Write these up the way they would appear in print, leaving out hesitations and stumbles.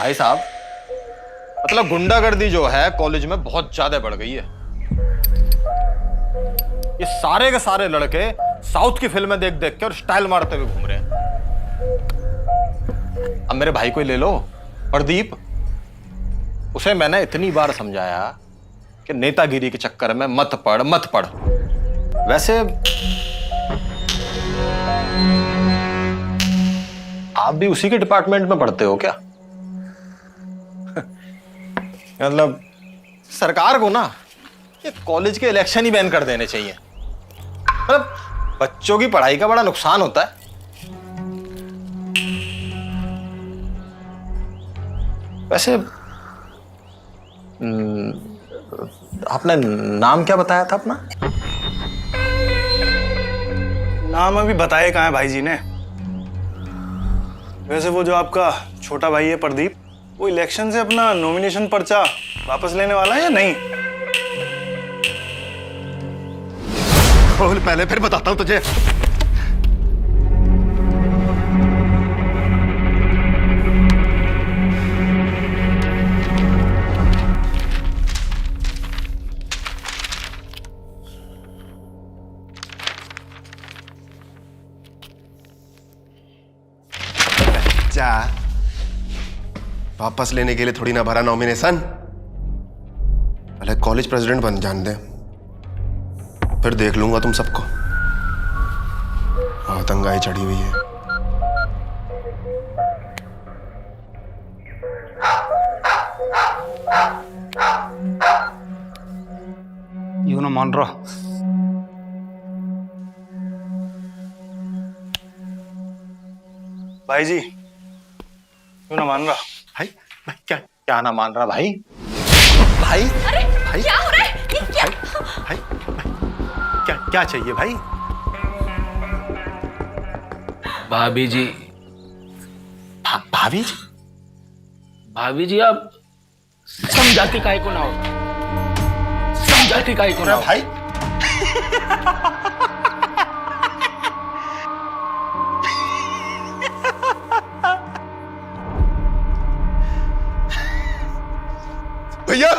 भाई साहब, मतलब गुंडागर्दी जो है कॉलेज में बहुत ज्यादा बढ़ गई है। ये सारे के सारे लड़के साउथ की फिल्में देख देख के और स्टाइल मारते हुए घूम रहे हैं। अब मेरे भाई को ही ले लो, प्रदीप। उसे मैंने इतनी बार समझाया कि नेतागिरी के चक्कर में मत पड़ मत पड़। वैसे आप भी उसी के डिपार्टमेंट में पढ़ते हो क्या? मतलब सरकार को ना ये कॉलेज के इलेक्शन ही बैन कर देने चाहिए। मतलब बच्चों की पढ़ाई का बड़ा नुकसान होता है। वैसे आपने नाम क्या बताया था अपना? नाम अभी बताया कहाँ है भाई जी ने। वैसे वो जो आपका छोटा भाई है प्रदीप, वो इलेक्शन से अपना नॉमिनेशन पर्चा वापस लेने वाला है या नहीं? खोल पहले, फिर बताता हूं तुझे। जा, वापस लेने के लिए थोड़ी ना भरा नॉमिनेशन। पहले कॉलेज प्रेसिडेंट बन जान दे, फिर देख लूंगा तुम सबको। आतंगाई चढ़ी हुई है। यूं ना मान रहा। भाई जी क्यों ना मान रहा? भाई भाई क्या क्या ना मान रहा भाई? भाई अरे भाई क्या हो रहा है? ये क्या? भाई, भाई क्या क्या चाहिए भाई? भाभी जी, भाभी जी? भाभी जी आप समझाती काहे को ना हो? समझाती काहे को ना हो? भाई भैया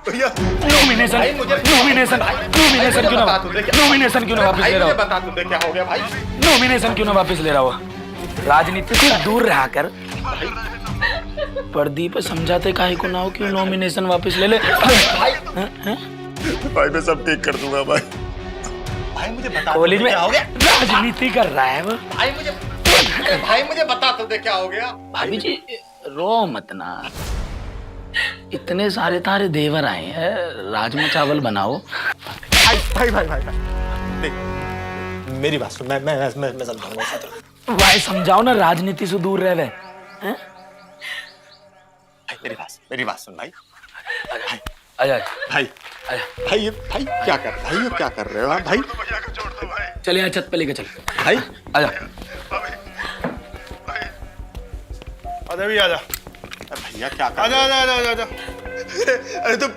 भैया नॉमिनेशन नॉमिनेशन नॉमिनेशन क्यों ना नॉमिनेशन क्यों ना वापस ले रहा हो? बता तुझे क्या हो गया भाई? नॉमिनेशन क्यों ना वापस ले रहा हो? राजनीति से दूर रहा कर। प्रदीप समझाते काहे को ना हो कि नॉमिनेशन वापस ले ले। भाई मैं सब ठीक कर दूंगा भाई। भाई मुझे बता कॉलेज में क्या हो गया? राजनीति कर रहा है वो। भाई मुझे बता तुझे क्या हो गया? भाभी जी रो मत ना, इतने सारे तारे देवर आए हैं, राजमा चावल बनाओ। भाई भाई भाई भाई, देख मेरी बात सुन। मैं समझाऊंगा। भाई समझाओ ना, राजनीति से दूर रह ले। मेरी बात सुन भाई। आजा भाई भाई क्या कर रहे हो आप भाई? चल यहाँ छत पे लेके चल। भाई आजा। आजा भी आजा। भैया क्या कर आजा आजा आजा आजा। अरे तुम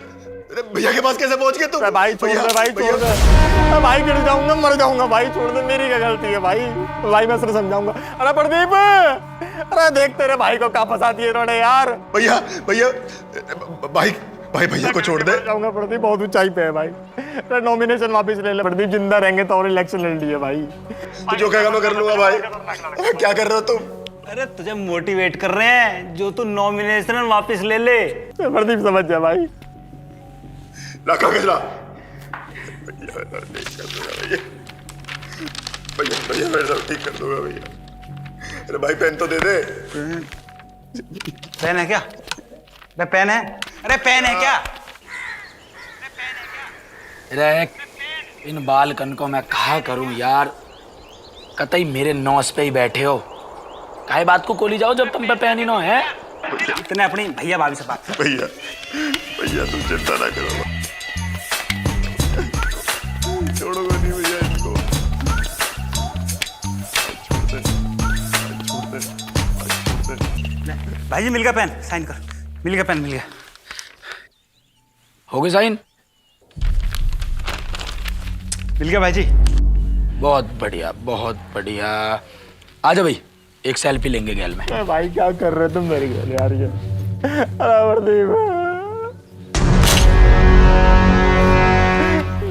भैया के पास कैसे पहुंच गए तुम? भाई छोड़ दे, भाई छोड़ दे। भाई गिर जाऊंगा, मर जाऊंगा भाई, छोड़ दे। मेरी क्या गलती है भाई? भाई मैं सिर्फ समझाऊंगा। अरे प्रदीप, अरे देख तेरे भाई को कहाँ फंसा दिए इन्होंने यार। भैया भैया भाई भाई भैया को छोड़ दे। जाऊंगा प्रदीप, बहुत ऊंचाई पे है भाई। अरे नॉमिनेशन वापस ले ले प्रदीप, जिंदा रहेंगे तो और इलेक्शन लड़ लिए भाई। तू जो कहेगा मैं कर लूंगा भाई। क्या कर रहे हो तुम? अरे तुझे मोटिवेट कर रहे हैं, जो तू नॉमिनेशन वापस ले ले। प्रदीप समझ जा भाई। ला कागज ला। भैया मैं ठीक कर दूंगा भैया। भैया मैं सब ठीक कर दूंगा भैया। अरे भाई पेन तो दे दे। पेन है क्या? अरे पेन है? अरे पेन है क्या? अरे इन बाल कन को मैं कहा करूं यार, कतई मेरे नौस पे ही बैठे हो। काहे बात को कोली जाओ जब तुम पे पैन ही ना है। इतने अपनी भैया भाभी से बात। भैया भैया तुम चिंता ना करो, छोड़ोगे नहीं भैया इसको। भाई जी मिल गया पेन, साइन कर। मिल गया पेन, मिल गया। हो गई साइन? मिल गया भाई जी। बहुत बढ़िया बहुत बढ़िया। आजा भाई एक सेल्फी लेंगे गैल में। अरे भाई क्या कर रहे हो तुम मेरे घर यार ये। अरे प्रदीप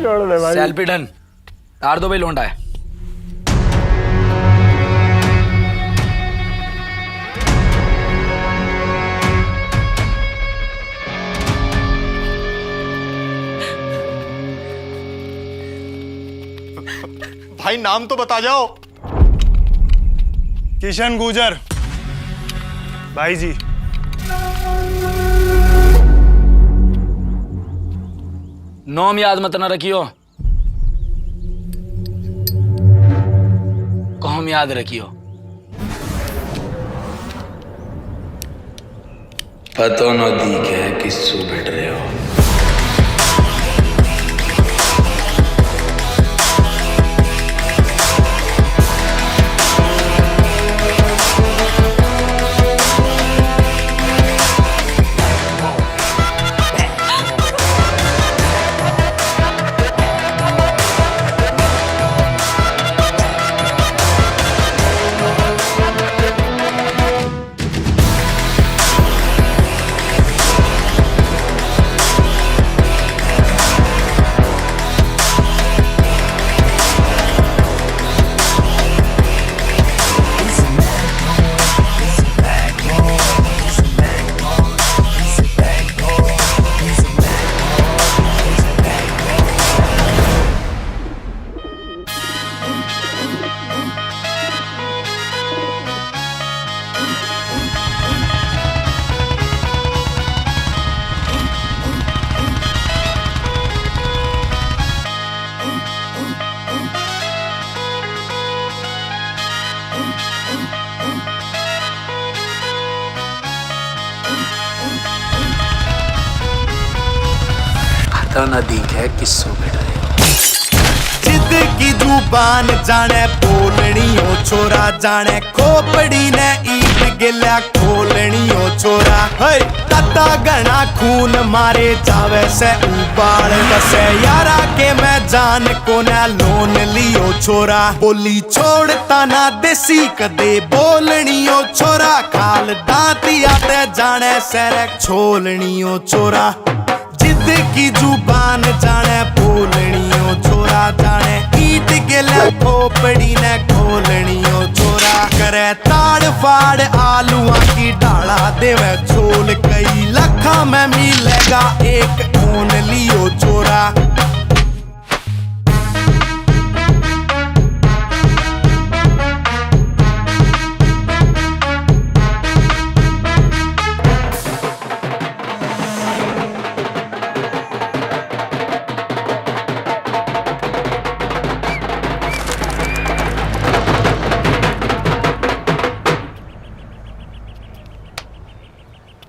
छोड़ दे भाई। Selfie done. तार दो भाई लौंडा है। भाई नाम तो बता जाओ। किशन गुजर भाई जी। नाम याद मत ना रखियो, कौम याद रखियो। पतो न दिखे किससे बैठ रहे हो। पता न दिखे किससे बैठ रहे हो। जिद की जुबान जाने बोलनी हो छोरा, जाने खोपड़ी ने ईट गिला खोलनी हो छोरा। है तता गणा खून मारे जावे से उबाल बसे यारा के मैं जान को ना लोन लियो छोरा। बोली छोड़ता ना देसी कदे बोलनी हो छोरा, खाल दांती आते जाने सैरक छोलनी हो छोरा। जिद की जुबान जाने बोलनी हो छोरा, जाने ईट गिला खोपड़ी ने खोलनी हो छोरा। करे ताड़ फाड़ आलुआ की डाला देवे झोल, कई लखा में मिलेगा एक ऊन लियो छोरा।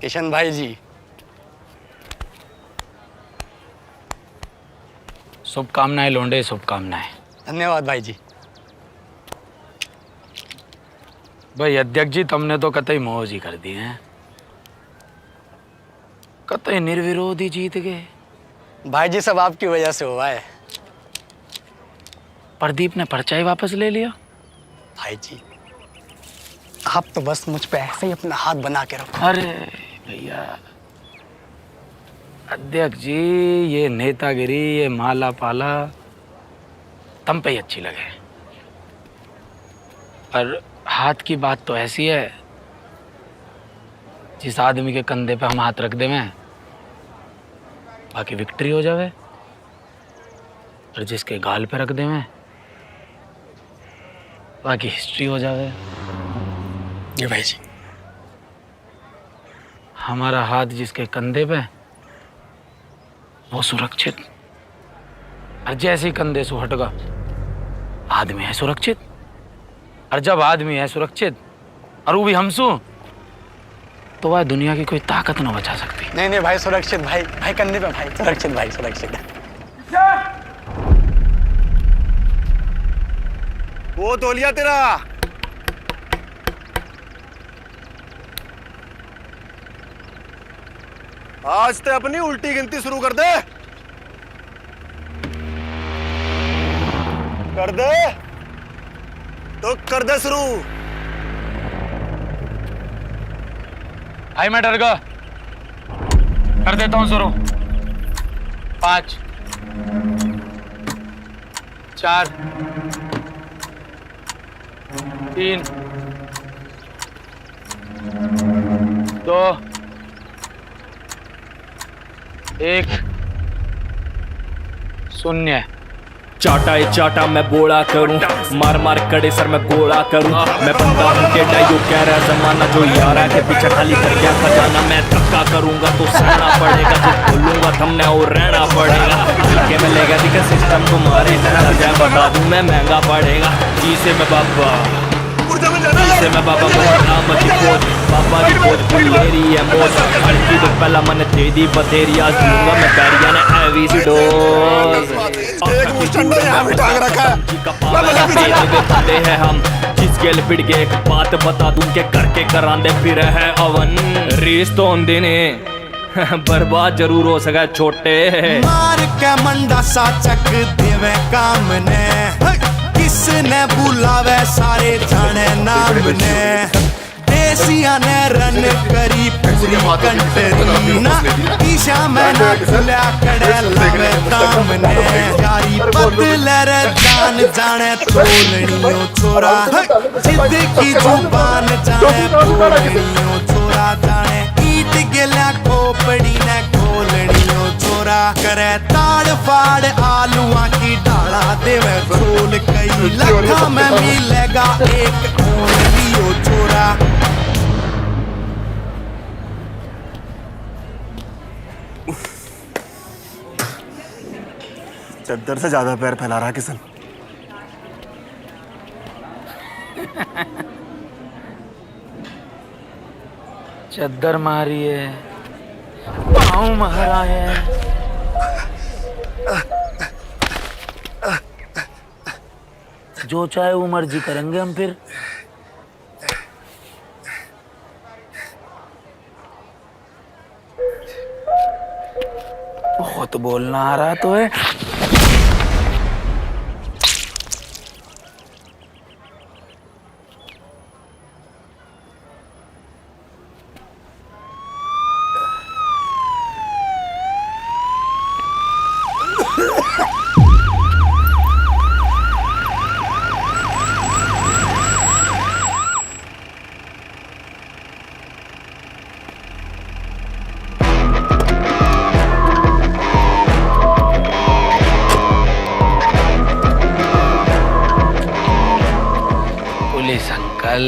किशन भाई जी, शुभकामनाएं लौंडे, शुभकामनाएं। धन्यवाद भाई जी। भाई अध्यक्ष जी, तुमने तो कतई मौज ही कर दी हैं। कतई निर्विरोध ही जीत गए। भाई जी सब आपकी वजह से हुआ है। प्रदीप ने पर्चा ही वापस ले लिया। भाई जी आप तो बस मुझ पे ऐसे ही अपना हाथ बना के रखो। अरे भैया अध्यक्ष जी, ये नेतागिरी, ये माला पाला तुम पे ही अच्छी लगे, पर हाथ की बात तो ऐसी है, जिस आदमी के कंधे पे हम हाथ रख दे में बाकी विक्ट्री हो जावे, और जिसके गाल पे रख दे में बाकी हिस्ट्री हो जावे। जी भाई जी। हमारा हाथ जिसके कंधे पे वो सुरक्षित, और जैसे ही कंधे से हटगा आदमी है सुरक्षित, और जब आदमी है सुरक्षित और वो भी हमसू, तो वह दुनिया की कोई ताकत ना बचा सकती। नहीं नहीं भाई सुरक्षित, भाई भाई कंधे पे भाई सुरक्षित, भाई सुरक्षित। वो तौलिया तेरा। आज ते अपनी उल्टी गिनती शुरू कर दे। कर दे तो कर दे शुरू। आई मैं डर गया। कर देता हूं शुरू। 5 4 3 2 1 0। चाटा ए चाटा मैं बोला करूं, मार मार कड़े सर मैं गोला करूं। मैं बंदा हूं के डायो कह रहा जमाना, जो यारा के पीछे खाली कर गया खजाना। मैं धक्का करूंगा तो सहना पड़ेगा, जो बोलूंगा थमने और रहना पड़ेगा। हल्के में लेगा दिखा सिस्टम तुम्हारे जाए, बता दूं मैं महंगा पड़ेगा। जी से मैं बाबा, जी से मैं बाबा नाम की खोज, बाबा की खोज मेरी है मौज। हल्की तो पहला मन दे दी बतेरी, आज दूंगा मैं बैरिया ने हैवी सी डोज। एक मुस्टंडा यहाँ बिठा के रखा है। हैं हम जिसके लिपट के एक बात बता दूं के करके करांदे फिर है अवन। रीस तो होंदे ने बर्बाद जरूर हो सका छोटे। मार के मंडा सा चक देवे काम ने, किसने बुलावे सारे जाने नाम ने। देसिया ने रन करी पूरी कंट्री ना, ईशा में ना खुला कड़े लावे दाम ने। यारी बदले रे जान जाने तोलनियो छोरा, जिद की जुबान जाने तोलनियो छोरा। जाने ईट गेला खोपड़ी ने खोलनियो छोरा। करे ताड़ फाड़ आलुआ की डाला देवे झोल, कई लखा में मिलेगा एक ओनलियो छोरा। चद्दर से ज्यादा पैर फैला रहा किशन। चद्दर मारी है, पाँव मारा है। जो चाहे वो मर्जी करेंगे हम फिर। बहुत बोलना आ रहा तो है। पुलिस अंकल,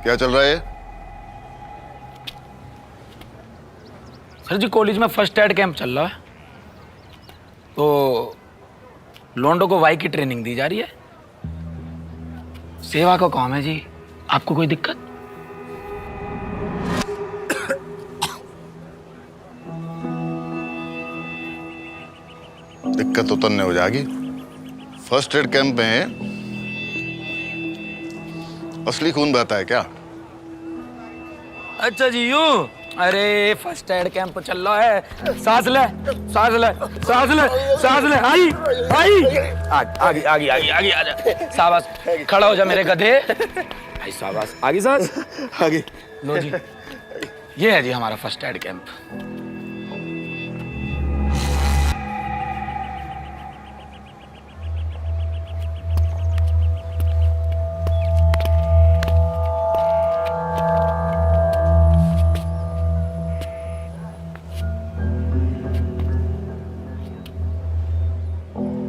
क्या चल रहा है? सर जी कॉलेज में फर्स्ट एड कैंप चल रहा है, तो लोंडो को वाई की ट्रेनिंग दी जा रही है। सेवा का काम है जी। आपको कोई दिक्कत? दिक्कत तो तन्ने हो जाएगी। फर्स्ट एड कैंप में असली खून बहता है क्या? अच्छा जी यूं। अरे फर्स्ट एड कैंप चल रहा है। सांस ले, सांस ले, सांस ले, सांस ले। आई आई आगे आगे आगे आगे आ जा। शाबाश, खड़ा हो जा मेरे गधे। आई शाबाश, आगे सांस आगे। लो जी, ये है जी हमारा फर्स्ट एड कैंप।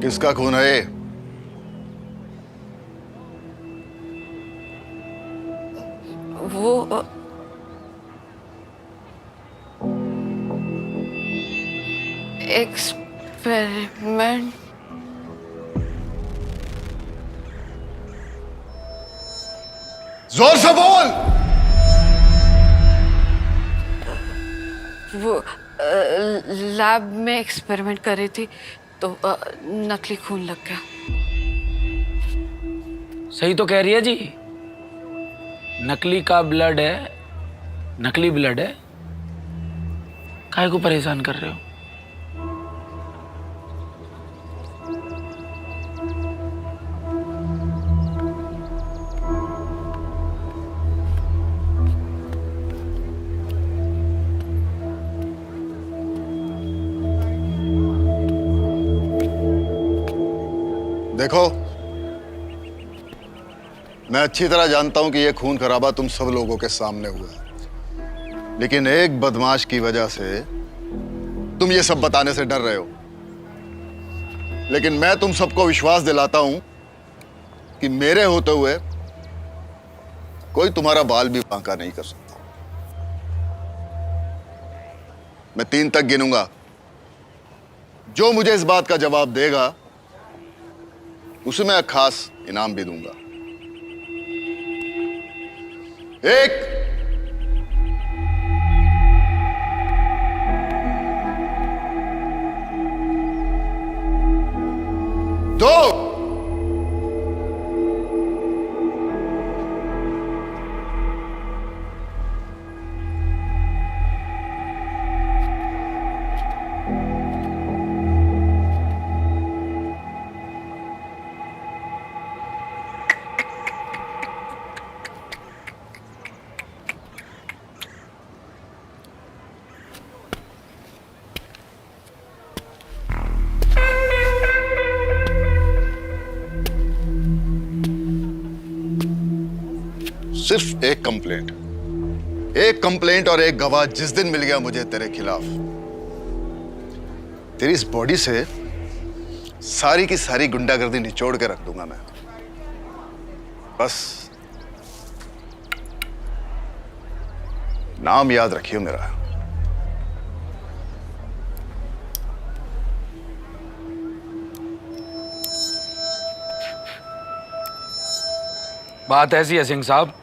किसका खून है ये? वो एक्सपेरिमेंट। जोर से बोल। वो लैब में एक्सपेरिमेंट कर रही थी तो नकली खून लग गया। सही तो कह रही है जी, नकली का ब्लड है, नकली ब्लड है, काहे को परेशान कर रहे हो? देखो, मैं अच्छी तरह जानता हूं कि यह खून खराबा तुम सब लोगों के सामने हुआ है, लेकिन एक बदमाश की वजह से तुम ये सब बताने से डर रहे हो। लेकिन मैं तुम सबको विश्वास दिलाता हूं कि मेरे होते हुए कोई तुम्हारा बाल भी बांका नहीं कर सकता। मैं 3 तक गिनूंगा, जो मुझे इस बात का जवाब देगा उसे मैं खास इनाम भी दूंगा। 1, 2, सिर्फ एक कंप्लेंट और एक गवाह जिस दिन मिल गया मुझे तेरे खिलाफ, तेरी इस बॉडी से सारी की सारी गुंडागर्दी निचोड़ के रख दूंगा मैं। बस नाम याद रखियो मेरा। बात ऐसी है सिंह साहब,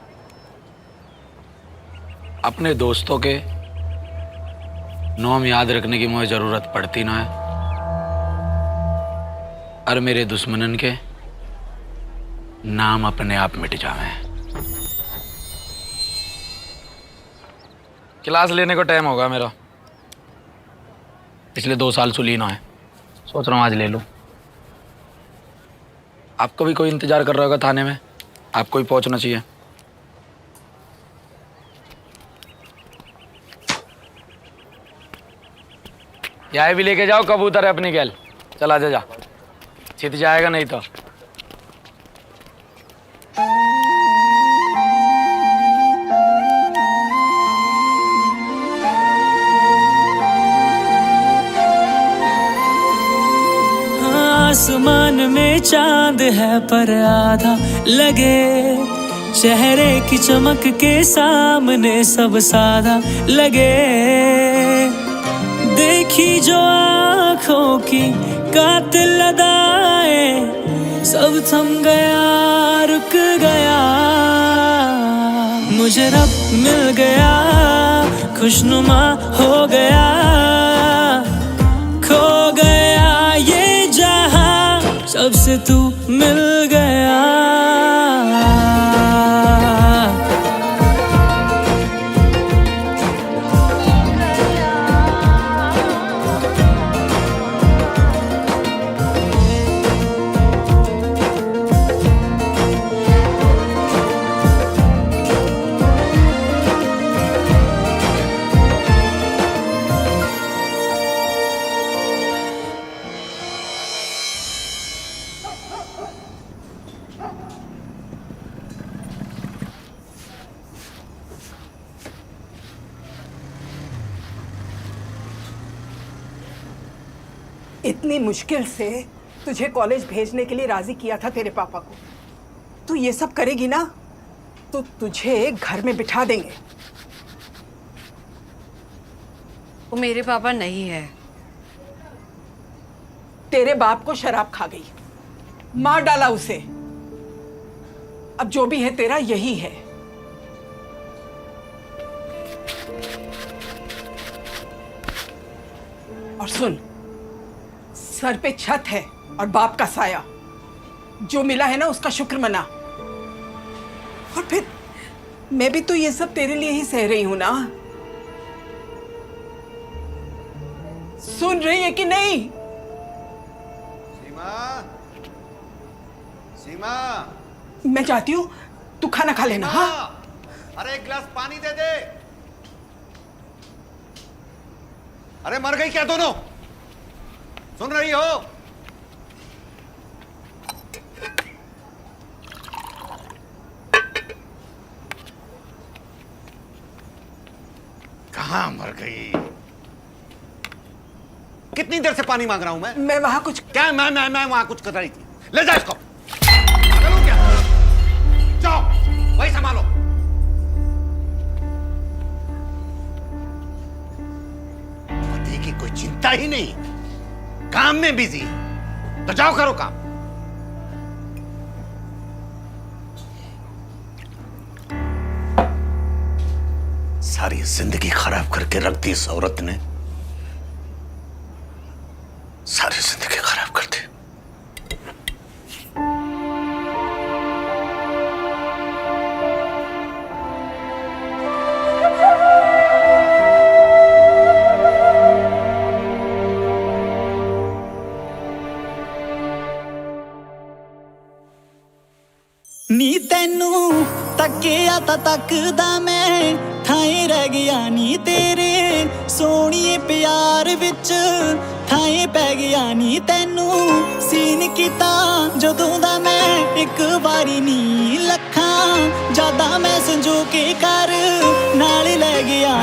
अपने दोस्तों के नाम याद रखने की मुझे जरूरत पड़ती ना है, और मेरे दुश्मनन के नाम अपने आप मिट जावे। क्लास लेने को टाइम होगा मेरा, पिछले 2 साल सुली ना है, सोच रहा हूँ आज ले लूं। आपको भी कोई इंतजार कर रहा होगा थाने में, आपको ही पहुंचना चाहिए। यहाँ भी लेके जाओ, कबूतर है अपनी गैल, चला जा, छित जाएगा नहीं तो। आसमान में चांद है पर आधा लगे, चेहरे की चमक के सामने सब सादा लगे। देखी जो आँखों की कातिल अदाएं, सब थम गया, रुक गया। मुझे रब मिल गया, खुशनुमा हो गया, खो गया ये जहां, सबसे तू मिल गया। इतनी मुश्किल से तुझे कॉलेज भेजने के लिए राजी किया था तेरे पापा को, तू ये सब करेगी ना तो तुझे घर में बिठा देंगे। वो मेरे पापा नहीं है। तेरे बाप को शराब खा गई, मार डाला उसे, अब जो भी है तेरा यही है। और सुन, सर पे छत है और बाप का साया, जो मिला है ना उसका शुक्र मना। और फिर मैं भी तो ये सब तेरे लिए ही सह रही हूं ना। सुन रही है कि नहीं? सीमा, मैं चाहती हूँ तू खाना खा लेना। हाँ, अरे एक गिलास पानी दे दे। अरे मर गई क्या दोनों? सुन रही हो? कहां मर गई? कितनी देर से पानी मांग रहा हूं मैं वहां कुछ क्या मैं वहां कुछ कर रही थी। ले जा इसको। चलो क्या? जाओ वही संभालो। पति की कोई चिंता ही नहीं, काम में बिजी। तो जाओ करो काम। सारी जिंदगी खराब करके रख दी इस औरत ने, सारी जिंदगी खराब कर दी। नी तेनू तकिया ता तकदा मैं थाए रह गया नी तेरे सोहणिए प्यार विच थाए पै गया नी तेनू सीन कीता जदों दा मैं एक वारी नी लखां ज्यादा मैं संजो के कर नाल ले गया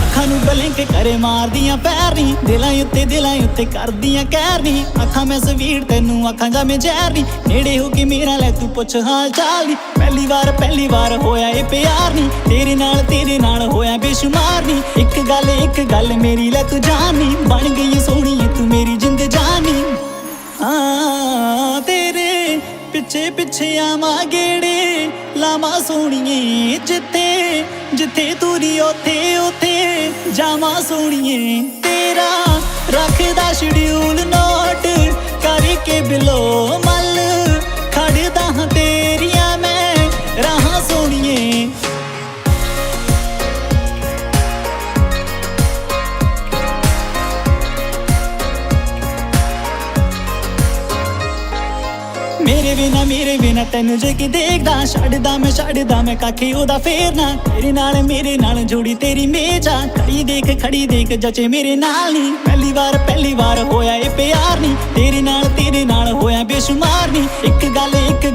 अखां नू बलिंक करे मार दियां पैर नी दिलां उत्ते कर दियां कहर नी अखां मैं सवीर तेनू अखां जा मैं जहर नी नेड़े हो के मेरा ले तू पुछ हाल चाल नी पहली बार होया ए प्यार नी तेरे नाल होया बेशुमार नी एक गल मेरी ले तू जानी बन गई सोहनी तू मेरी जिंद जानी तेरे पिछे आवा गेड़े लावा सोहणिए जिथे तुरी ओथे जावा सोहणिए तेरा रखदा शेड्यूल नोट करके बिलो मल खड़दा हां तेरिया मैं राह सोहणिए मेरे बिना तेनू जे कि देखदा छड़दा मैं काखे ओदा फेरना तेरे नाल जोड़ी तेरी मेजा खड़ी देख जचे मेरे नाल नी पहली बार होया ए प्यार नी तेरे नाल होया बेशुमार नी एक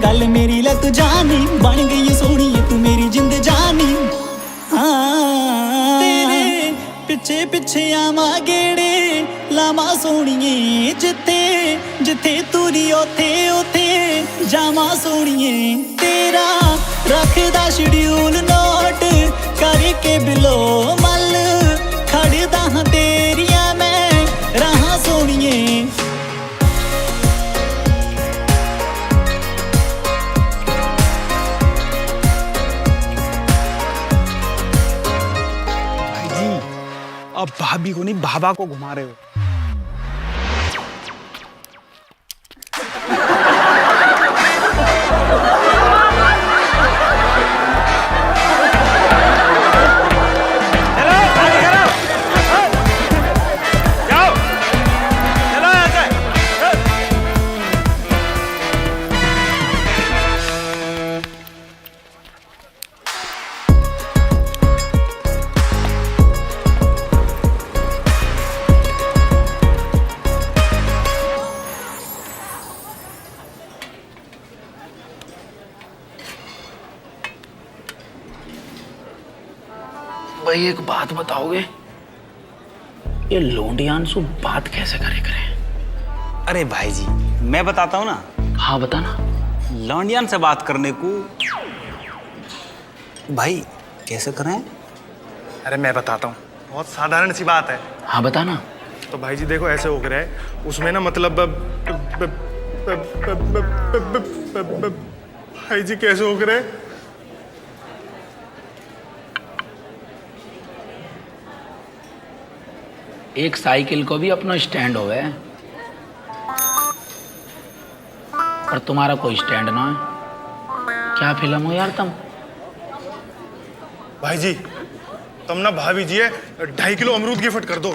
गल मेरी ले तू जानी बन गई सोहनी तू मेरी जिंद जानी तेरे पिछे आवा गेड़े लावा सोहणिए जिथे तुरी ओथे जावा सोहणिए तेरा रखदा शेड्यूल नोट करके बिलो मल खड़दा हां तेरिया मैं राह सोहणिए भाई जी अब भाभी को नहीं बाबा को घुमा रहे हो। भाई एक बात बताओगे, ये लोंडियानसु बात कैसे करे? अरे भाई जी मैं बताता हूँ ना। हाँ बताना। लौंडियान से बात करने को भाई कैसे करें? अरे मैं बताता हूँ, बहुत साधारण सी बात है। हाँ बताना। तो भाई जी देखो ऐसे हो गया है, उसमें ना मतलब भाई जी कैसे हो गया है? एक साइकिल को भी अपना स्टैंड होवे और तुम्हारा कोई स्टैंड ना है। क्या फिल्म हो यार तुम? भाई जी तुम ना भाभी जी 2.5 किलो अमरूद गिफ्ट कर दो।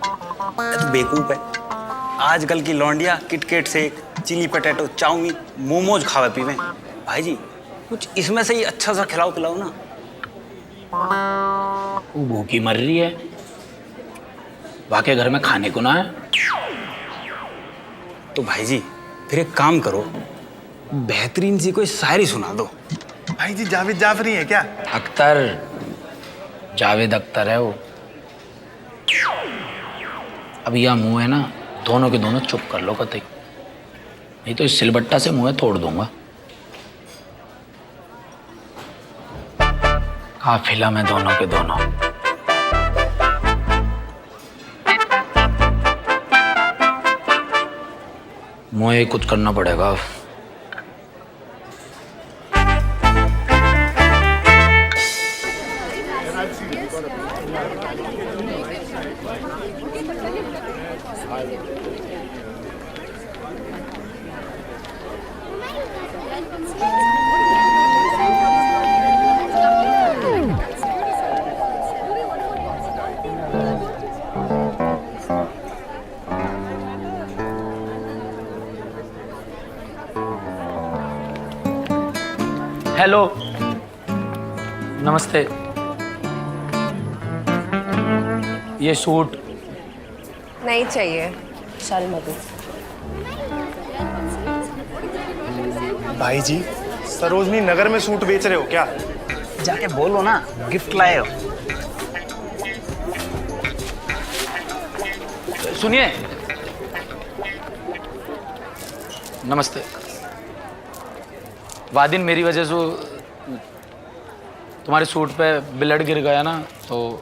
तो बेवकूफ है, आजकल की लौंडिया किटकेट से चिली पटेटो चाउमीन मोमोज खावे पीवे। भाई जी कुछ इसमें से ही अच्छा सा खिलाओ पिलाओ ना। वो भूखी मर रही है, वाके घर में खाने को ना है। तो भाई जी फिर एक काम करो, बेहतरीन सी कोई शायरी सुना दो। भाई जी जावेद जाफरी है क्या? अख्तर, जावेद अख्तर है वो। अब यह मुंह है ना, दोनों के दोनों चुप कर लो कतई, नहीं तो इस सिलबट्टा से मुंह तोड़ दूंगा। काफिला में दोनों के दोनों। मुझे कुछ करना पड़ेगा। हेलो, नमस्ते। ये सूट नहीं चाहिए। चल मधु। भाई जी सरोजनी नगर में सूट बेच रहे हो क्या? जाके बोलो ना गिफ्ट लाए हो। सुनिए, नमस्ते। वादिन मेरी वजह से तुम्हारे सूट पे ब्लड गिर गया ना, तो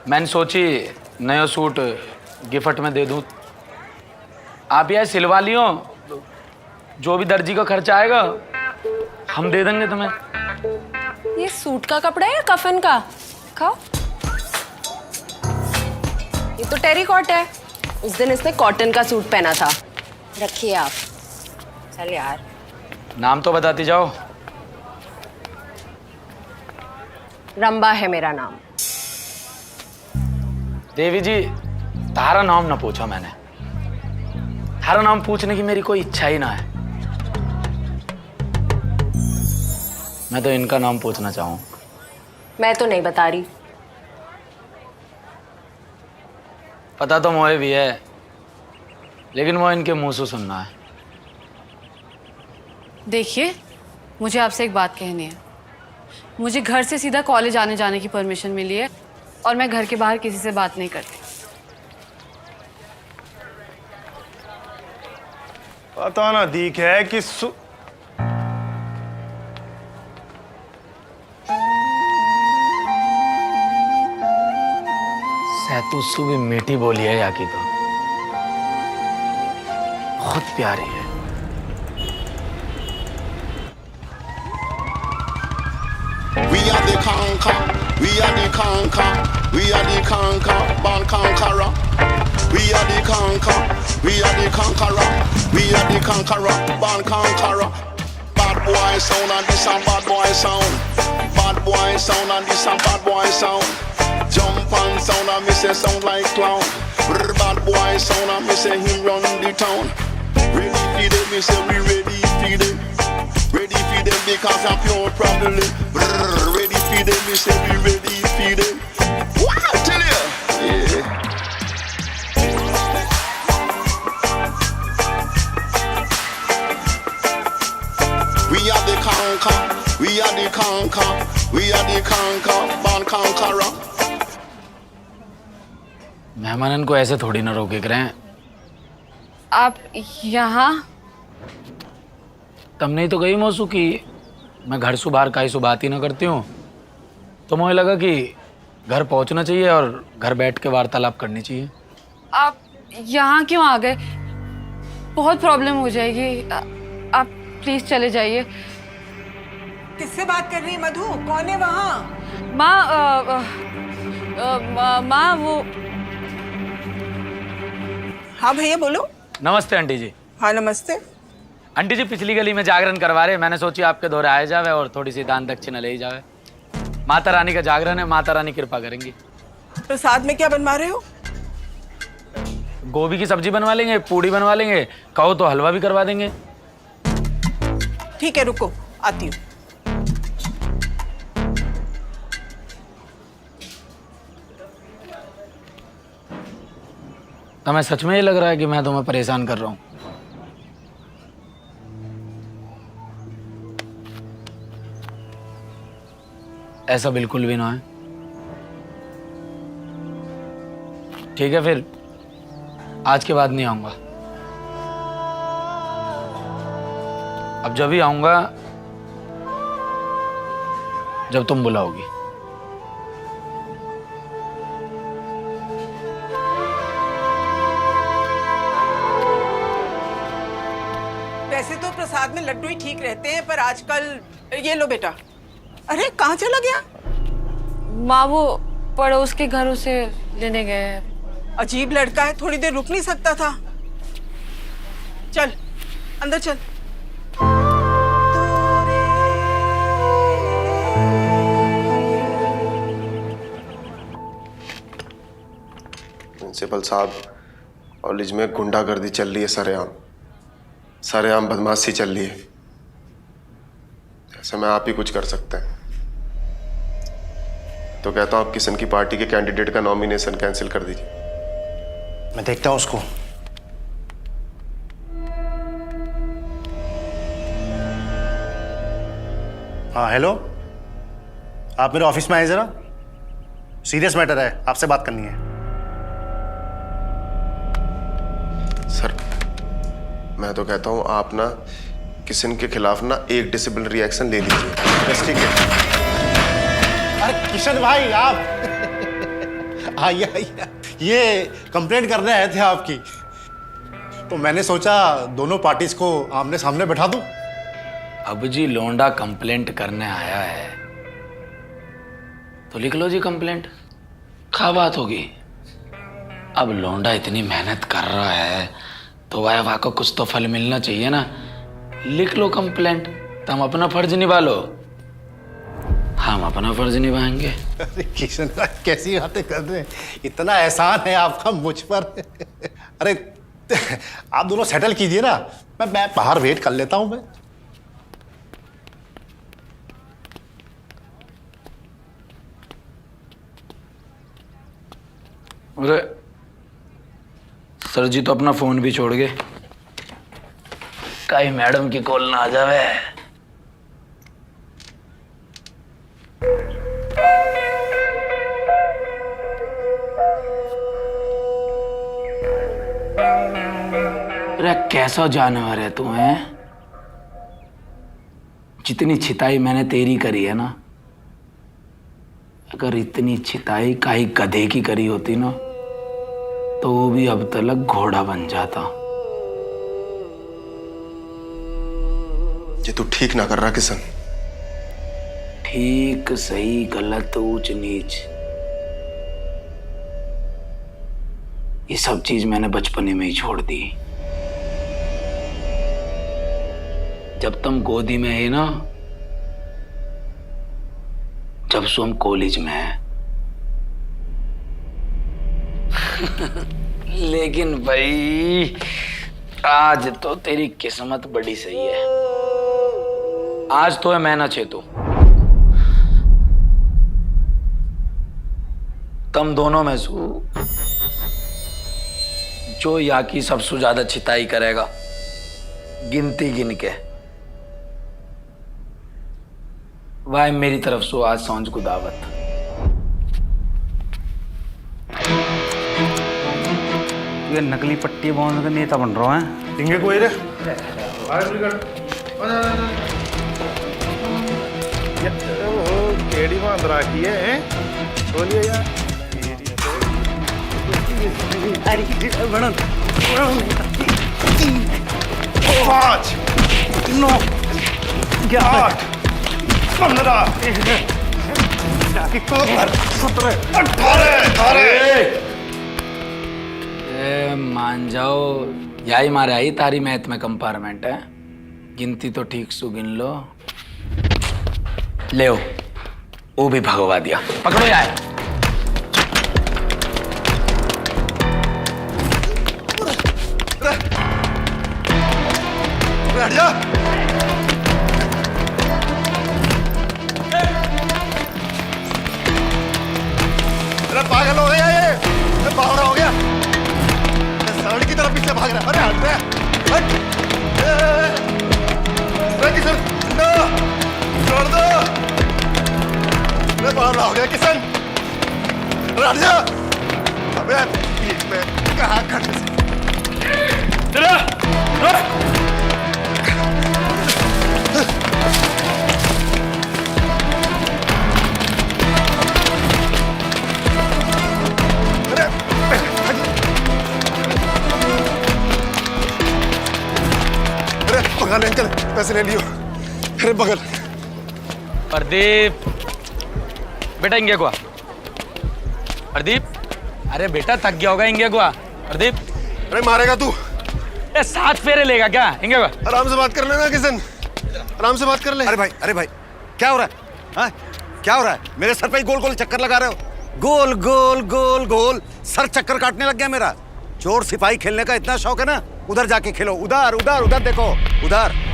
मैंने सोची नया सूट गिफ्ट में दे दूँ। आप यह सिलवा लियो, जो भी दर्जी का खर्चा आएगा हम दे देंगे तुम्हें। ये सूट का कपड़ा है या कफन का? खाओ। ये तो टेरिकॉट है, उस दिन इसने कॉटन का सूट पहना था। रखिए आप। चल यार। नाम तो बताती जाओ। रंबा है मेरा नाम। देवी जी, तारा नाम ना पूछो मैंने। तारा नाम पूछने की मेरी कोई इच्छा ही ना है। मैं तो इनका नाम पूछना चाहूँ। मैं तो नहीं बता रही। पता तो मुझे भी है, लेकिन वो इनके मुंह से सुनना है। देखिए, मुझे आपसे एक बात कहनी है। मुझे घर से सीधा कॉलेज आने जाने की परमिशन मिली है और मैं घर के बाहर किसी से बात नहीं करती। पता ना दीख है कि सहतुसु भी मीठी बोली है या की, तो बहुत प्यारी है। We are the conquer, we are the conquer, we are the conquer, born conqueror. We are the conquer, we are the conqueror, we are the conqueror, born conqueror. Bad boy sound and this and bad boy sound. Bad boy sound and this and bad boy sound. Jump and sound and me say sound like clown. Brr, bad boy sound and me say him run the town. Ready for them, me say we ready for them. Ready for them because I'm pure probably. Brr, ready for them, me say we ready for them. Wow, tell you, yeah. We are the conquer, we are the conquer, we are the conquer, born conqueror. मेहमानन को ऐसे थोड़ी ना रोके करें। आप यहाँ? तुमने ही तो गई मौसू कि मैं घर से बाहर काई से बात ही ना करती हूँ, तो मुझे लगा कि घर पहुँचना चाहिए और घर बैठ के वार्तालाप करनी चाहिए। आप यहाँ क्यों आ गए? बहुत प्रॉब्लम हो जाएगी। आप प्लीज चले जाइए। किससे बात कर रही है मधु? कौन है वहाँ? माँ वो। हाँ भैया बोलो। नमस्ते आंटी जी। हाँ नमस्ते। आंटी जी पिछली गली में जागरण करवा रहे, मैंने सोची आपके दौरे आए जावे और थोड़ी सी दान दक्षिणा ले ही जावे। माता रानी का जागरण है, माता रानी कृपा करेंगी। प्रसाद में क्या बनवा रहे हो? गोभी की सब्जी बनवा लेंगे, पूड़ी बनवा लेंगे, कहो तो हलवा भी करवा देंगे। ठीक है, रुको आती हूँ। तुम्हें सच में ये लग रहा है कि मैं तुम्हें परेशान कर रहा हूँ? ऐसा बिल्कुल भी ना है। ठीक है फिर, आज के बाद नहीं आऊंगा। अब जब भी आऊंगा जब तुम बुलाओगी। वैसे तो प्रसाद में लड्डू ही ठीक रहते हैं, पर आजकल ये लो बेटा। अरे कहाँ चला गया? माँ वो पड़ोस के घरों से लेने गए। अजीब लड़का है, थोड़ी देर रुक नहीं सकता था? चल अंदर चल। प्रिंसिपल साहब, कॉलेज में गुंडागर्दी चल रही है, सरेआम बदमाशी चल रही है। ऐसे में आप ही कुछ कर सकते हैं। तो कहता हूं आप किशन की पार्टी के कैंडिडेट का नॉमिनेशन कैंसिल कर दीजिए। मैं देखता हूं उसको। हाँ हेलो, आप मेरे ऑफिस में आए जरा, सीरियस मैटर है, आपसे बात करनी है। सर मैं तो कहता हूं आप ना किशन के खिलाफ ना 1 डिसिप्लिनरी एक्शन ले लीजिए। बस ठीक है। अरे किशन भाई आप आइए, ये कंप्लेंट करने आए थे आपकी, तो मैंने सोचा दोनों पार्टीज को आमने सामने बैठा दूं। अब जी लोंडा कंप्लेंट करने आया है तो लिख लो जी कंप्लेंट, क्या बात होगी। अब लोंडा इतनी मेहनत कर रहा है तो वाह को कुछ तो फल मिलना चाहिए ना। लिख लो कंप्लेंट, तुम अपना फर्ज निभा लो, हम अपना फर्ज निभाएंगे। अरे किशन भाई कैसी बातें कर रहे हैं, इतना एहसान है आपका मुझ पर। अरे आप दोनों सेटल कीजिए ना, मैं बाहर वेट कर लेता हूं। मैं अरे सर जी तो अपना फोन भी छोड़ गए, कहीं मैडम की कॉल ना आ जावे। अरे कैसा जानवर है तू है? जितनी छिताई मैंने तेरी करी है ना, अगर इतनी छिताई काई गधे की करी होती ना तो वो भी अब तक घोड़ा बन जाता। ये तू ठीक ना कर रहा किशन। ठीक सही गलत ऊंच नीच ये सब चीज मैंने बचपने में ही छोड़ दी। जब तुम गोदी में है ना, जब से हम कॉलेज में है। लेकिन भाई आज तो तेरी किस्मत बड़ी सही है, आज तो है मैं ना छेतू। तुम दोनों में सु जो या की सबसे ज्यादा छिताई करेगा, गिनती गिन के, वह मेरी तरफ से आज सांझ को दावत। ये नकली पट्टी बांध का नेता बन रहा है। इंगे कोई रे केड़ी बांध रखी है, बोलिए यार। बड़ा 5 9 8 15 17 18 मान जाओ, यही मारे आई तारी मैथ में कंपार्टमेंट है। गिनती तो ठीक सु गिन लो। ले वो भी भगवा दिया। पकड़ो यार। हट जा। अरे पागल हो गया ये, बावड़ा हो गया। सड़क की तरफ पीछे भाग रहा है। अरे हट रे, हट। किशन, नो, छोड़ दो। अरे बावड़ा हो गया किशन। अरे हट जा। अबे बीच में कहाँ खड़े से? बगल अंकल पैसे ले लियो। अरे बगल। प्रदीप बेटा इंगे को। प्रदीप अरे बेटा थक गया होगा इंगे को। प्रदीप अरे मारेगा तू। साथ फेरे लेगा क्या इंगे को? आराम से बात कर लेना किशन, आराम से बात कर ले। अरे भाई क्या हो रहा है? हाँ? क्या हो रहा है? मेरे सर पे ही गोल गोल चक्कर लगा रहे हो। गोल गोल गोल गोल सर चक्कर काटने लग गया मेरा। चोर सिपाही खेलने का इतना शौक है ना, उधर जाके खेलो। उधर उधर उधर देखो, उधर।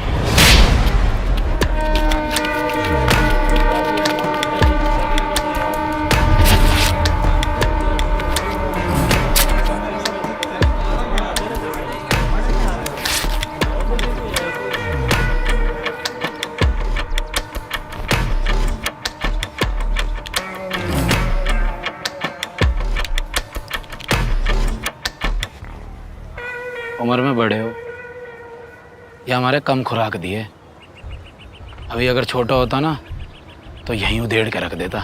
उम्र में बड़े हो या हमारे कम खुराक दिए। अभी अगर छोटा होता ना तो यहीं उधेड़ के रख देता।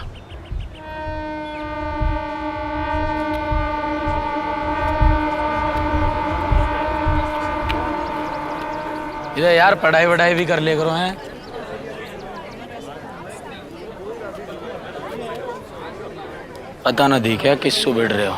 इधर यार पढ़ाई वढ़ाई भी कर ले करो हैं। पता ना दी क्या किससे बिड़ रहे हो।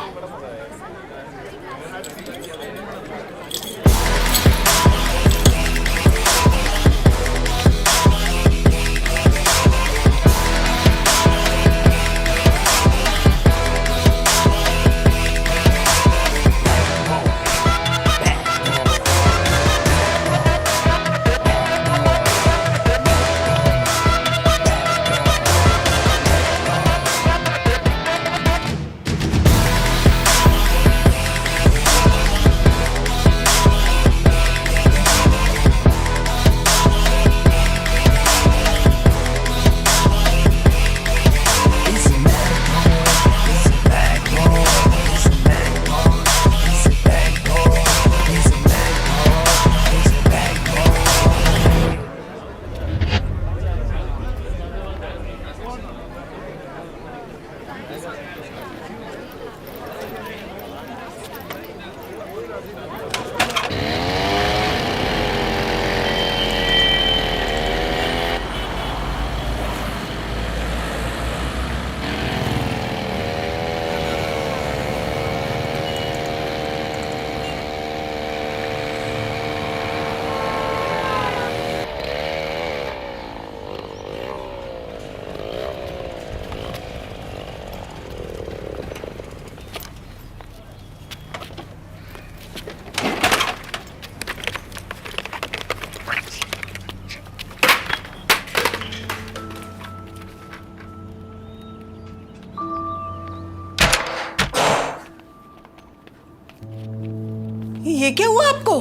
ये क्या हुआ आपको?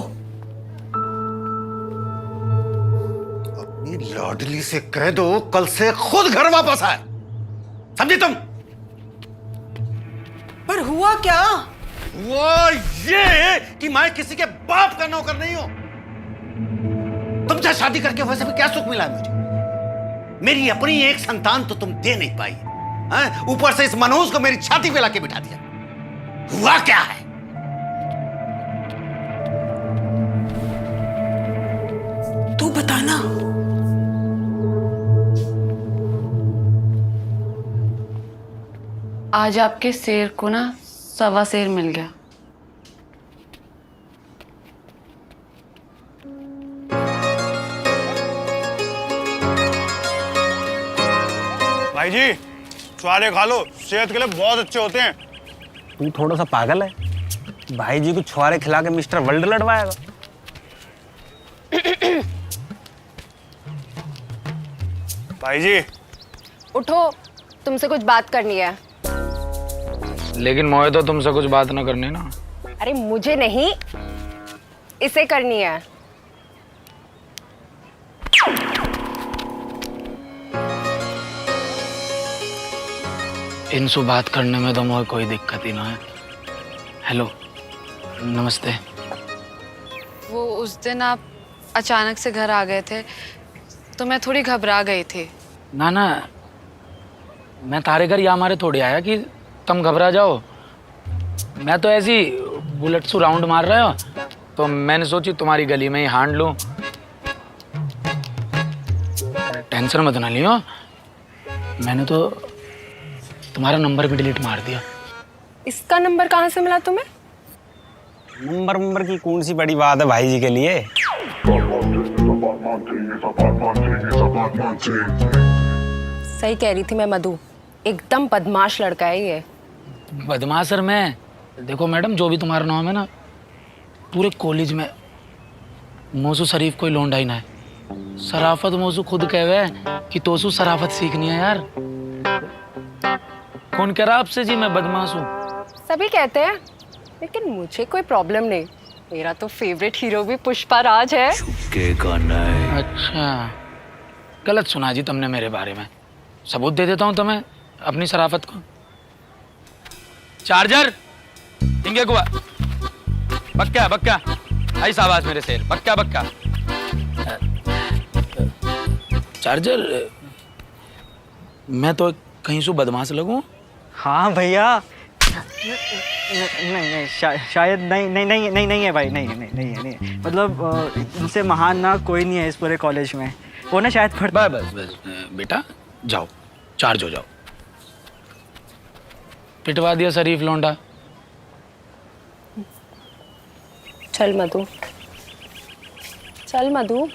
अपनी लाडली से कह दो कल से खुद घर वापस आए, समझी तुम? पर हुआ क्या? वो ये कि मैं किसी के बाप का नौकर नहीं हूं। तुमसे शादी करके वैसे भी क्या सुख मिला है मुझे? मेरी अपनी एक संतान तो तुम दे नहीं पाई, हैं? ऊपर से इस मनोज को मेरी छाती पे लाके बिठा दिया। हुआ क्या है? तू बताना। आज आपके शेर को ना 1.25 शेर मिल गया। भाई जी छुआरे खा लो, सेहत के लिए बहुत अच्छे होते हैं। तू थोड़ा सा पागल है, भाई जी को छुआरे खिला के मिस्टर वर्ल्ड लड़वाएगा। भाई जी उठो, तुमसे कुछ बात करनी है। लेकिन मोए तो तुमसे कुछ बात ना करनी ना। अरे मुझे नहीं, इसे करनी है। इनसे बात करने में तो मोए कोई दिक्कत ही ना है। हेलो, नमस्ते। वो उस दिन आप अचानक से घर आ गए थे तो मैं थोड़ी घबरा गई थी। ना ना, मैं तारे घर या हमारे थोड़ी आया कि तुम घबरा जाओ। मैं तो ऐसी बुलेट से राउंड मार रहा हो तो मैंने सोची तुम्हारी गली में ही हांड लूं। टेंशन मत ना लियो, मैंने तो तुम्हारा नंबर भी डिलीट मार दिया। इसका नंबर कहाँ से मिला तुम्हें? नंबर की कौन सी बड़ी बात है भाई जी के लिए। सही कह रही थी मैं मधु, एकदम बदमाश लड़का है ये। बदमाश सर मैं, देखो मैडम जो भी तुम्हारा नाम है ना, पूरे कॉलेज में मौसू शरीफ कोई लौंडा ही ना है। सराफत मौसू खुद कहवे कि तोसू सराफत सीखनी है यार। कौन कह रहा आपसे जी मैं बदमाश हूँ? सभी कहते हैं, लेकिन मुझे कोई प्रॉब्लम नहीं। मेरा तो फेवरेट हीरो भी पुष्पा राज है। अच्छा, गलत सुना जी तुमने मेरे बारे में। सबूत दे देता हूँ तुम्हें अपनी सराफत को। चार्जर इंगे कुआ बक्का बक्का, आई आवाज मेरे शेर, बक्का बक्का। चार्जर, मैं तो कहीं से बदमाश लगूं? हाँ भैया, नहीं शायद नहीं है भाई, नहीं है। मतलब इनसे महान ना कोई नहीं है इस पूरे कॉलेज में। वो ना शायद बस बेटा जाओ, चार्ज हो जाओ। पिटवा दिया शरीफ लौंडा। चल मधु, चल मधु।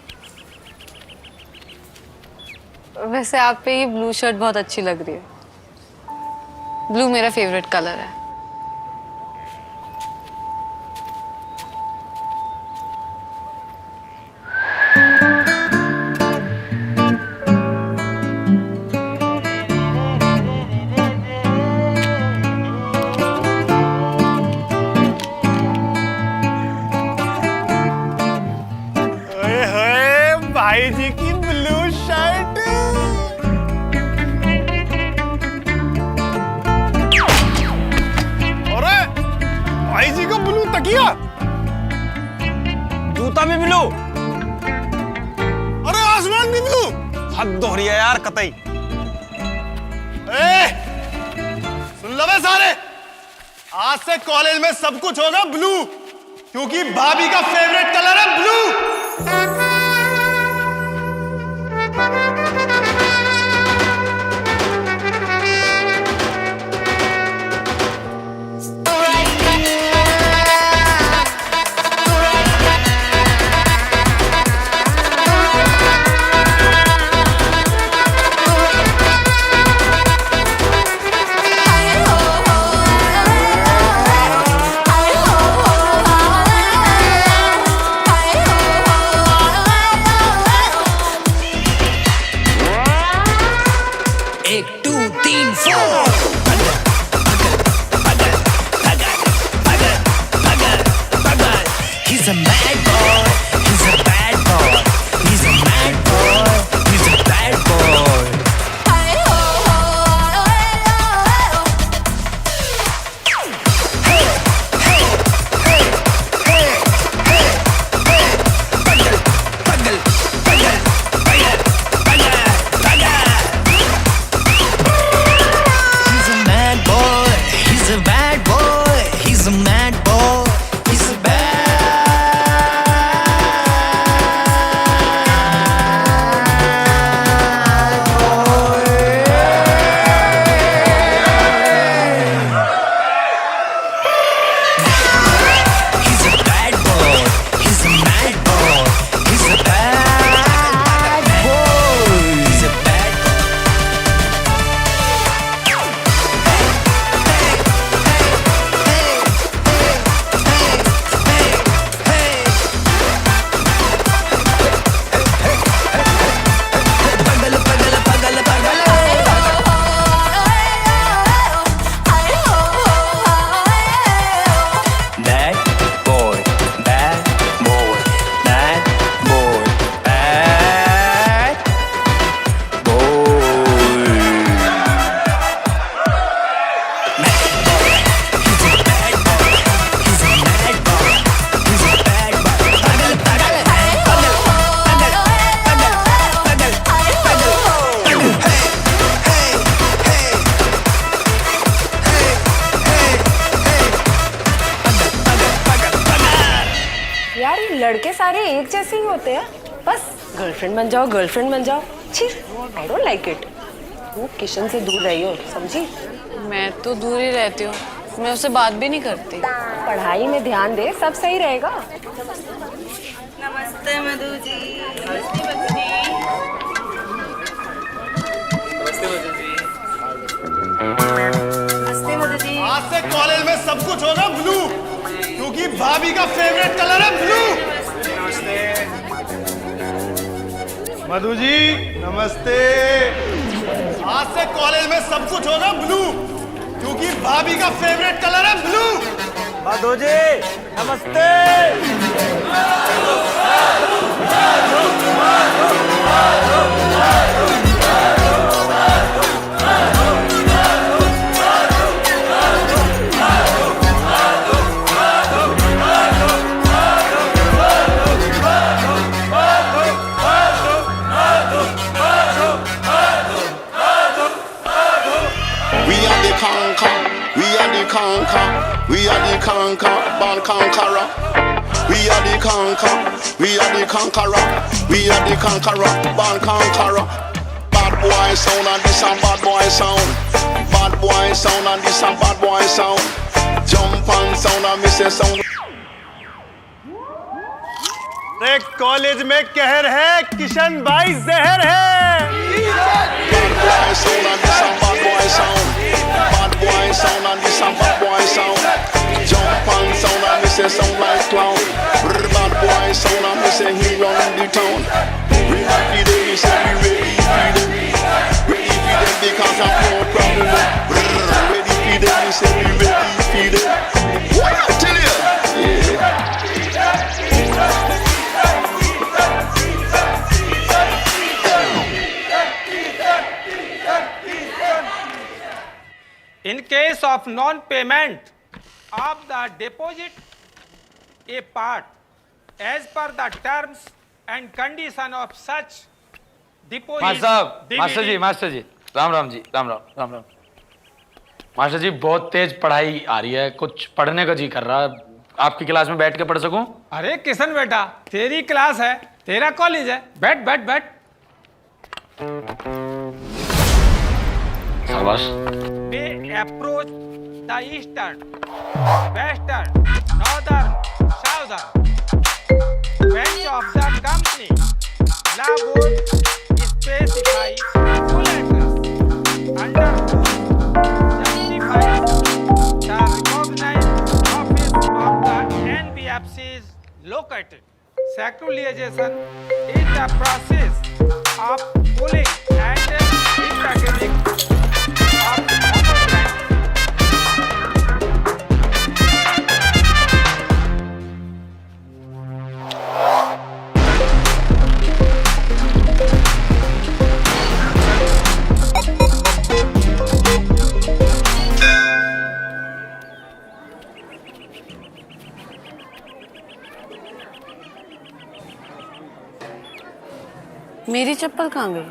वैसे आप पे ये ब्लू शर्ट बहुत अच्छी लग रही है। ब्लू मेरा फेवरेट कलर है। भाई जी की ब्लू शर्ट। अरे भाई जी का ब्लू तकिया, जूता भी ब्लू, अरे आसमान भी ब्लू। हद हो रही है यार कतई। सुन लो बे सारे, आज से कॉलेज में सब कुछ होगा ब्लू, क्योंकि भाभी का फेवरेट कलर है ब्लू। लड़के सारे एक जैसे ही होते हैं, बस गर्लफ्रेंड बन जाओ, गर्लफ्रेंड बन जाओ। छी, आई डोंट लाइक इट। वो किशन से दूर रही हो, समझी? मैं तो दूर ही रहती हूँ, मैं उससे बात भी नहीं करती। पढ़ाई में ध्यान दे, सब सही रहेगा। नमस्ते मधु जी। नमस्ते मधु जी। नमस्ते मधु जी। नमस्ते मधु जी। आज से कॉलेज में सब कुछ होगा ब्लू, क्योंकि भाभी का फेवरेट कलर है ब्लू। नमस्ते। मधु जी नमस्ते। आज से कॉलेज में सब कुछ होगा ब्लू, क्योंकि भाभी का फेवरेट कलर है ब्लू। मधु जी नमस्ते। We are the conquer, born conqueror. We are the conquer, we are the conqueror. We are the conqueror, born conqueror. Bad boy sound and this and bad boy sound. Bad boy sound and this and bad boy sound. Jump and sound and miss a sound. एक college में कहर है, किशन भाई जहर है। Bad boy sound and this and bad boy sound. Bad boy sound and this and bad boy sound. Jump and sound and miss a sound like clown. Bad boy sound and miss a he run the town. We happy them, we say we ready for them. Ready for them because of no problem. Ready for them, we say we ready for them. What I tell you? Yeah. In case of non-payment of the deposit, a part as per the terms and condition of such deposit. Master ji, Ram Ram ji, Ram Ram Ram Ram. Master ji बहुत तेज पढ़ाई आ रही है, कुछ पढ़ने का जी कर रहा है। आपकी क्लास में बैठ के पढ़ सकूं? अरे किशन बेटा, तेरी क्लास है, तेरा कॉलेज है, बैठ बैठ बैठ। शाबाश। They approach the eastern, western, northern, southern branch of the company. Law board specifies full address under justifies the recognized office of the NBFC is located. Secularization is the process of pulling and integrating मेरी चप्पल कहाँ गई?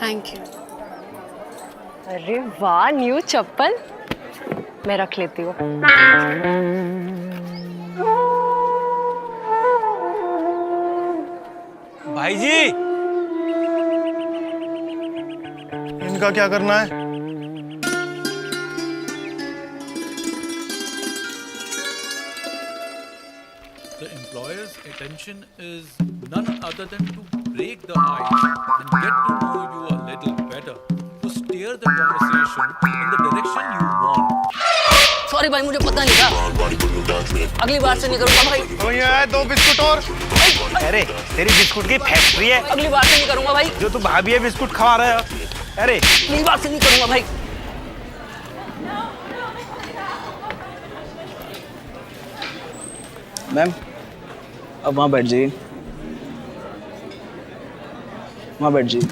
Thank you. अरे वाह, new चप्पल। मैं रख लेती हूँ। भाई जी इनका क्या करना है? The employer's attention is none other than to break the ice and get to know you a little better, to steer the conversation in the direction you want. Sorry भाई, मुझे पता नहीं था। अगली बार से नहीं करूंगा भाई। तो ये है 2 बिस्कुट और। अरे तेरी बिस्कुट की फैक्ट्री है। अगली बार से नहीं करूंगा भाई। जो तू भाभी है बिस्कुट खवा रहा है। अरे अगली बार से नहीं करूंगा भाई। मैम अब वहाँ बैठ जाइए, वहाँ बैठ जाइए।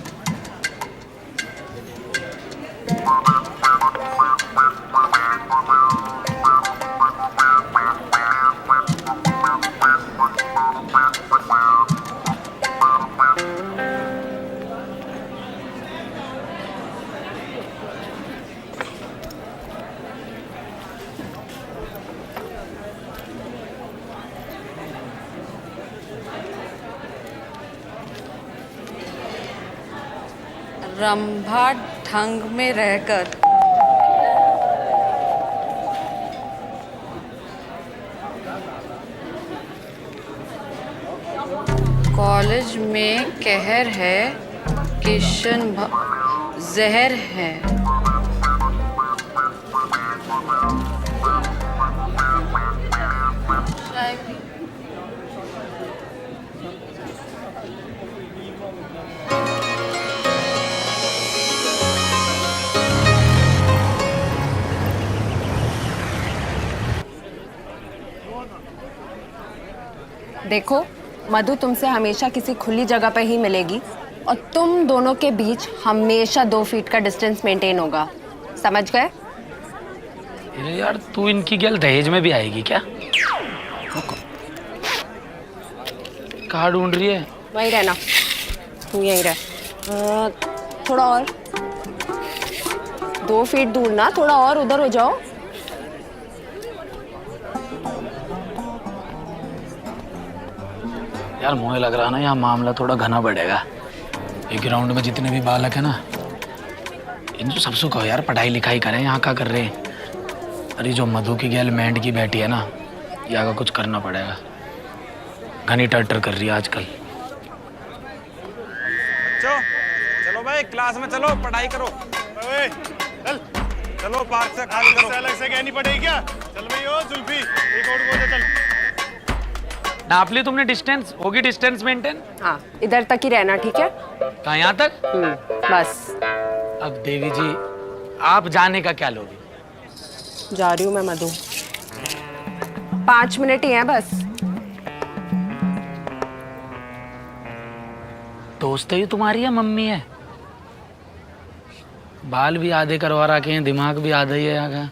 रंभा ढंग में रहकर। कॉलेज में कहर है, किशन जहर है। चाय पी। देखो मधु तुमसे हमेशा किसी खुली जगह पे ही मिलेगी और तुम दोनों के बीच हमेशा 2 फीट का डिस्टेंस मेंटेन होगा, समझ गए? अरे यार तू इनकी गैल दहेज में भी आएगी क्या? कहाँ ढूंढ रही है? वहीं रहना, तू यहीं रह। थोड़ा और 2 फीट दूर ना, थोड़ा और उधर हो जाओ। यार मुझे लग रहा है ना यहाँ मामला थोड़ा घना बढ़ेगा। ये ग्राउंड में जितने भी बालक है ना, इनको सबसे कहो यार पढ़ाई लिखाई करें, यहाँ क्या कर रहे हैं? अरे जो मधु की गैल बैंड की बैठी है ना, यहाँ का कुछ करना पड़ेगा। घनी टर्टर कर रही है आजकल। चलो भाई क्लास में चलो, पढ़ाई करो। चल चलो पार्क से खाली करो। अलग से कहनी पड़ेगी क्या? चल भाई ओ जुल्फी, एक और बोल दे। चल नाप ली तुमने डिस्टेंस? होगी डिस्टेंस मेंटेन? हाँ इधर तक ही रहना, ठीक है? कहाँ यहाँ तक? बस। अब देवी जी आप जाने का क्या लोगे? जा रही हूँ मैं मधु, 5 मिनट ही हैं बस। दोस्त ही तुम्हारी है मम्मी है? बाल भी आधे करवा रखे हैं, दिमाग भी आधा ही है आगे।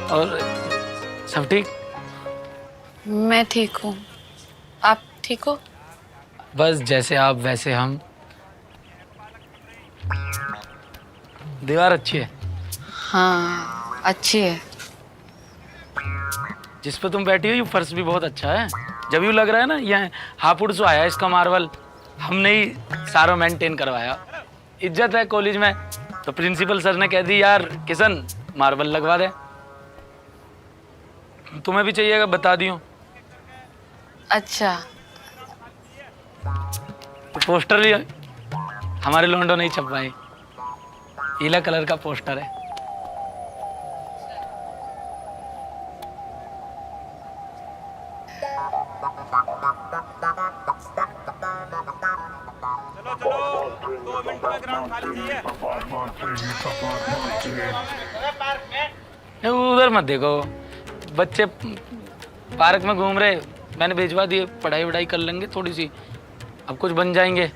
और सब ठीक? मैं ठीक हूँ, आप ठीक हो? बस जैसे आप वैसे हम। दीवार अच्छी है? हाँ अच्छी है। जिस पे तुम बैठी हो ये फर्श भी बहुत अच्छा है। जब यूँ लग रहा है ना ये हापुड़ से आया इसका मार्बल, हमने ही सारा मेंटेन करवाया। इज्जत है कॉलेज में, तो प्रिंसिपल सर ने कह दी यार किशन मार्बल लगवा दे। तुम्हें भी चाहिएगा बता दियो। अच्छा तो पोस्टर भी हमारे लोंडो नहीं छपवाए, नीला कलर का पोस्टर है। उधर मत देखो, बच्चे पार्क में घूम रहे, मैंने भिजवा दिए, पढ़ाई वढ़ाई कर लेंगे थोड़ी सी, अब कुछ बन जाएंगे।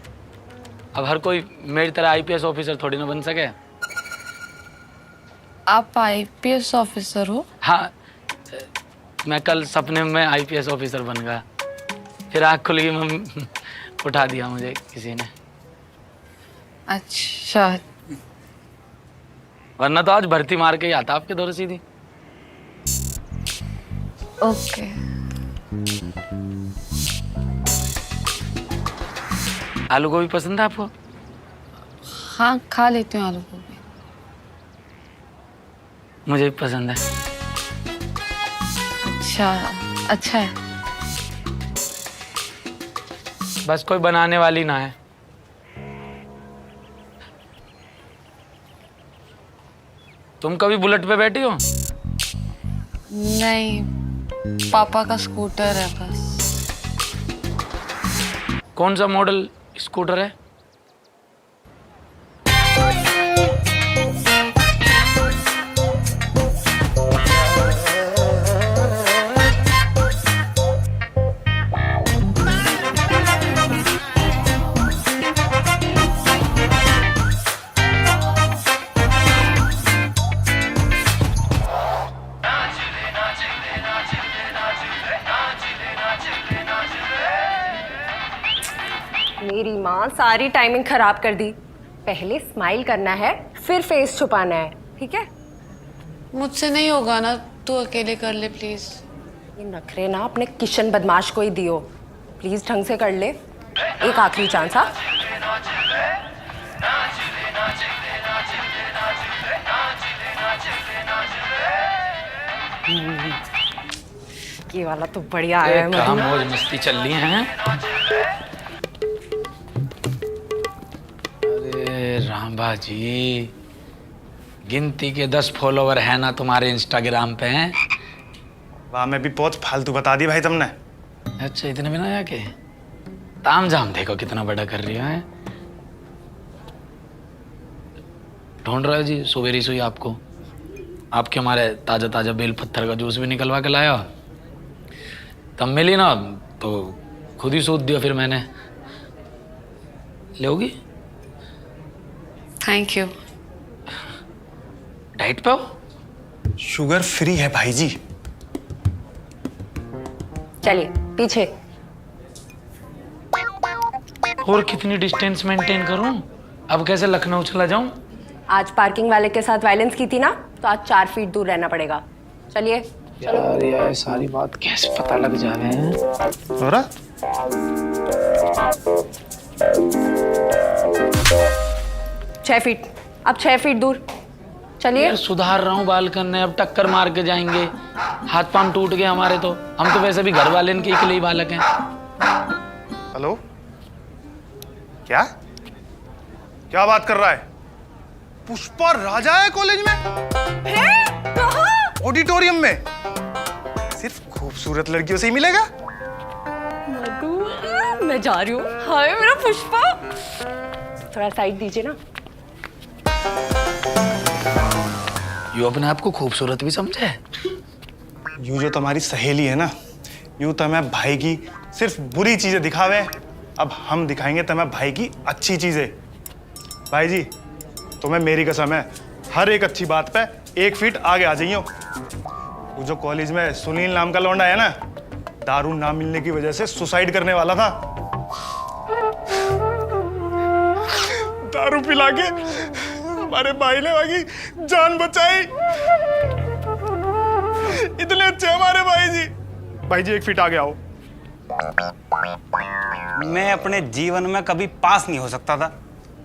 अब हर कोई मेरी तरह आईपीएस ऑफिसर थोड़ी ना बन सके। आप आईपीएस ऑफिसर हो? हाँ, मैं कल सपने में आईपीएस ऑफिसर बन गया, फिर आँख खुल गई, मम्मी उठा दिया मुझे किसी ने। अच्छा, वरना तो आज भर्ती मार के ही आता आपके दौर सीधी। ओके। आलू गोभी पसंद है आपको? हाँ खा लेती हूँ आलू गोभी। मुझे भी पसंद है। अच्छा, अच्छा है। बस कोई बनाने वाली ना है। तुम कभी बुलेट पे बैठी हो? नहीं, पापा का स्कूटर है बस। कौन सा मॉडल स्कूटर है? मेरी माँ सारी टाइमिंग खराब कर दी। पहले स्माइल करना है, फिर फेस छुपाना है, ठीक है? मुझसे नहीं होगा ना, तू अकेले कर ले प्लीज। ये नखरे ना अपने किशन बदमाश को ही दियो। प्लीज ढंग से कर ले, एक आखिरी चांस। हाँ ये वाला तो बढ़िया आया है। कहाँ मौज मस्ती चल रही है। अरे रामबा जी, गिनती के 10 फॉलोवर है ना तुम्हारे इंस्टाग्राम पे हैं। वाह, मैं भी बहुत फालतू बता दी भाई तुमने। अच्छा, इतने बिना आके ताम झाम देखो कितना बड़ा कर रही है। ढूंढ रहा है जी सुबेरी सुई आपको, आपके हमारे ताजा ताजा बेल पत्थर का जूस भी निकलवा के लाया। तब मिली ना तो खुद ही सूद दिया फिर मैंने। लोगी? Thank you. डाइट पे हो? शुगर फ्री है भाई जी। चलिए पीछे। और कितनी डिस्टेंस मेंटेन करूं? अब कैसे लखनऊ चला जाऊं? आज पार्किंग वाले के साथ वायलेंस की थी ना, तो आज 4 फीट दूर रहना पड़ेगा। चलिए। यार यार सारी बात कैसे पता लग जा रहे हैं? और 6 फीट, अब 6 फीट दूर। चलिए। यार सुधार रहा हूँ बाल करने, अब टक्कर मार के जाएंगे। हाथ पांव टूट गए हमारे तो। हम तो वैसे भी घर वाले इनके इकले ही बालक हैं। हेलो, क्या क्या बात कर रहा है? पुष्पा राजा है कॉलेज में? ऑडिटोरियम में? सिर्फ खूबसूरत लड़कियों से ही मिलेगा? मधु, मैं जा रही हूँ। हाय मेरा पुष्पा। थोड़ा साइड दीजिए ना। यू अपने आप को खूबसूरत भी समझे? यू जो तुम्हारी सहेली है ना, यू तुम्हें भाई की सिर्फ बुरी चीजें दिखावे। अब हम दिखाएंगे तुम्हें भाई की अच्छी चीजें। भाई जी, तुम्हें मेरी कसम है, हर एक अच्छी बात पे 1 फीट आगे आ जाइयो। वो जो कॉलेज में सुनील नाम का लौंडा है ना, दारू ना मिलने की वजह से सुसाइड करने वाला था। दारू पिला के हमारे भाई ने बाकी जान बचाई। इतने अच्छे हमारे भाई जी। भाई जी 1 फीट आगे आओ। मैं अपने जीवन में कभी पास नहीं हो सकता था,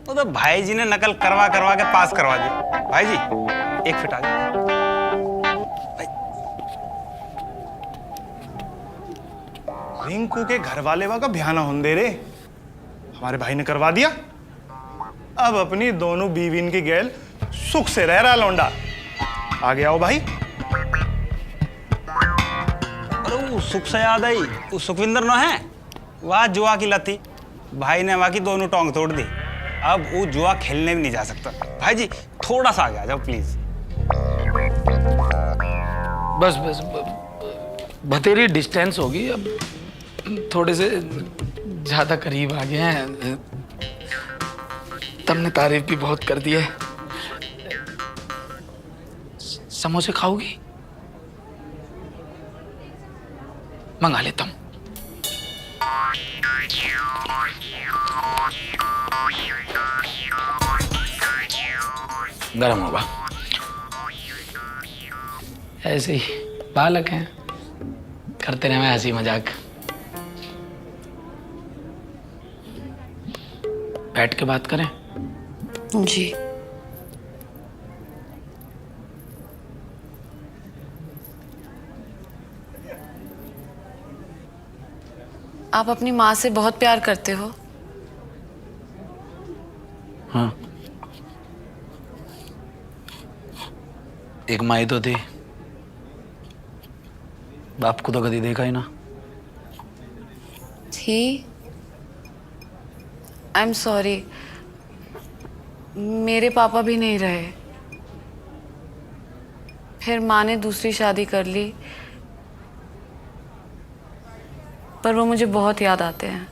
वो तो भाई जी ने नकल करवा करवा के पास करवा दी। भाई जी 1 फीट आगे। रिंकू के घर वाले का बयाना होने रे, हमारे भाई ने करवा दिया। अब अपनी दोनों बीवी की गैल सुख से रह रहा लौंडा। आगे आओ भाई। अरे वो सुख से याद आई, वो सुखविंदर न है, वह जुआ की लती। भाई ने वहां की दोनों टोंग तोड़ दी। अब वो जुआ खेलने भी नहीं जा सकता। भाई जी थोड़ा सा आगे आ जाओ प्लीज। बस बस बतेरी डिस्टेंस होगी, अब थोड़े से ज्यादा करीब आ गए हैं। तुमने तारीफ भी बहुत कर दी है। समोसे खाओगी? मंगा लेता हूं। गरम होगा। ऐसे ही बालक हैं, करते रहे हंसी मजाक। बैठ के बात करें? जी। आप अपनी माँ से बहुत प्यार करते हो? हाँ, एक माँ ही तो थी, बाप को तो कभी देखा ही ना। थी? आई एम सॉरी, मेरे पापा भी नहीं रहे। फिर माँ ने दूसरी शादी कर ली, पर वो मुझे बहुत याद आते हैं।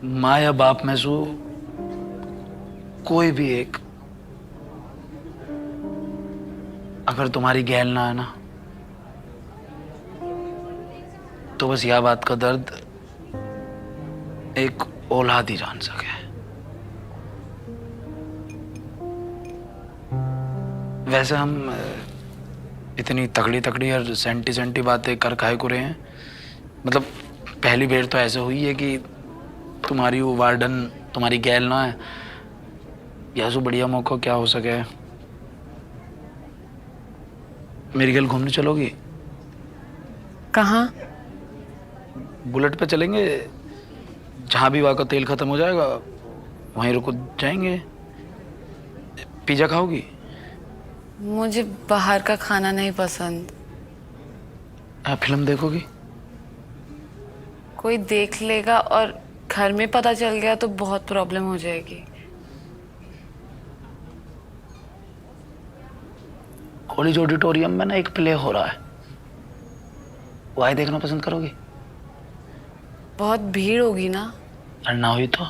माँ या बाप में से कोई भी एक अगर तुम्हारी गैल ना है ना, तो बस यह बात का दर्द एक औलाद ही जान सके। वैसे हम इतनी तगड़ी तगड़ी और सेंटी सेंटी बातें कर काहे को रहे हैं? मतलब पहली बार तो ऐसे हुई है कि तुम्हारी वो वार्डन तुम्हारी गैल ना है, या सो बढ़िया मौका क्या हो सके। मेरी गैल घूमने चलोगी? कहाँ? बुलेट पे चलेंगे, जहाँ भी वहाँ का तेल खत्म हो जाएगा वहीं रुक जाएंगे। पिज्जा खाओगी? मुझे बाहर का खाना नहीं पसंद। आप फिल्म देखोगी? कोई देख लेगा और घर में पता चल गया तो बहुत प्रॉब्लम हो जाएगी। कॉलेज ऑडिटोरियम में ना एक प्ले हो रहा है, वही देखना पसंद करोगी? बहुत भीड़ होगी ना? और ना हुई तो?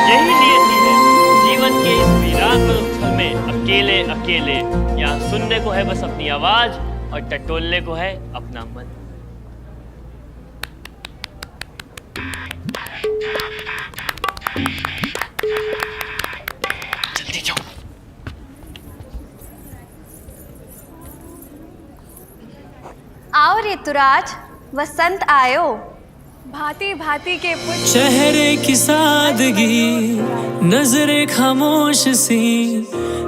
यही नियति है जीवन के इस वीरान मरुस्थल में, अकेले अकेले यहाँ सुनने को है बस अपनी आवाज और टटोलने को है अपना मन। जल्दी जाओ। आओ ऋतुराज, वसंत आयो। भांति भांति के पुष्प, चेहरे की सादगी, नजरें खामोश सी,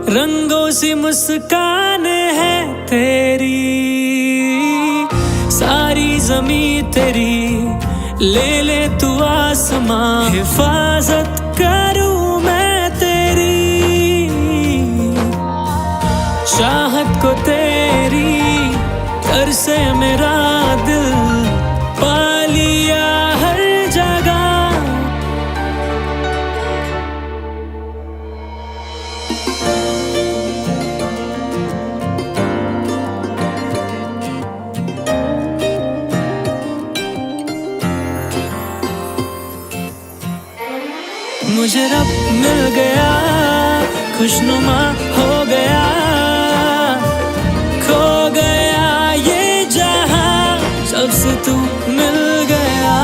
रंगों सी मुस्कान है तेरी। सारी जमी तेरी, ले ले तू आसमां, हिफाजत करूं मैं तेरी। चाहत को तेरी तरसे मेरा दिल, पा लिया हर जगह। मुझे रब मिल गया, खुशनुमा हो गया, खो गया ये जहां, सबसे तू मिल गया।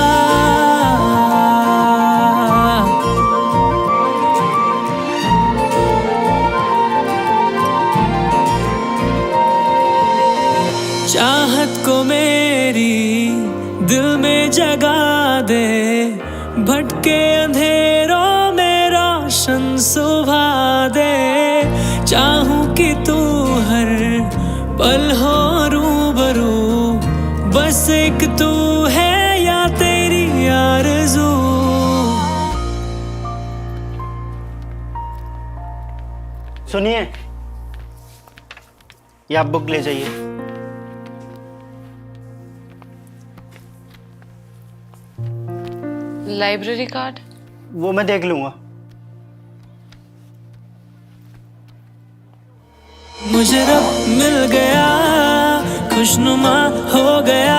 चाहत को मेरी दिल में जगा दे, भटके अंधेरों में रोशन सुभा दे। चाहूं कि तू हर पल हो रूबरू, बस एक तू है या तेरी आरज़ू। सुनिए, ये आप बुक ले जाइए। Library card? वो मैं देख लूंगा। मुझे रब मिल गया, खुशनुमा हो गया,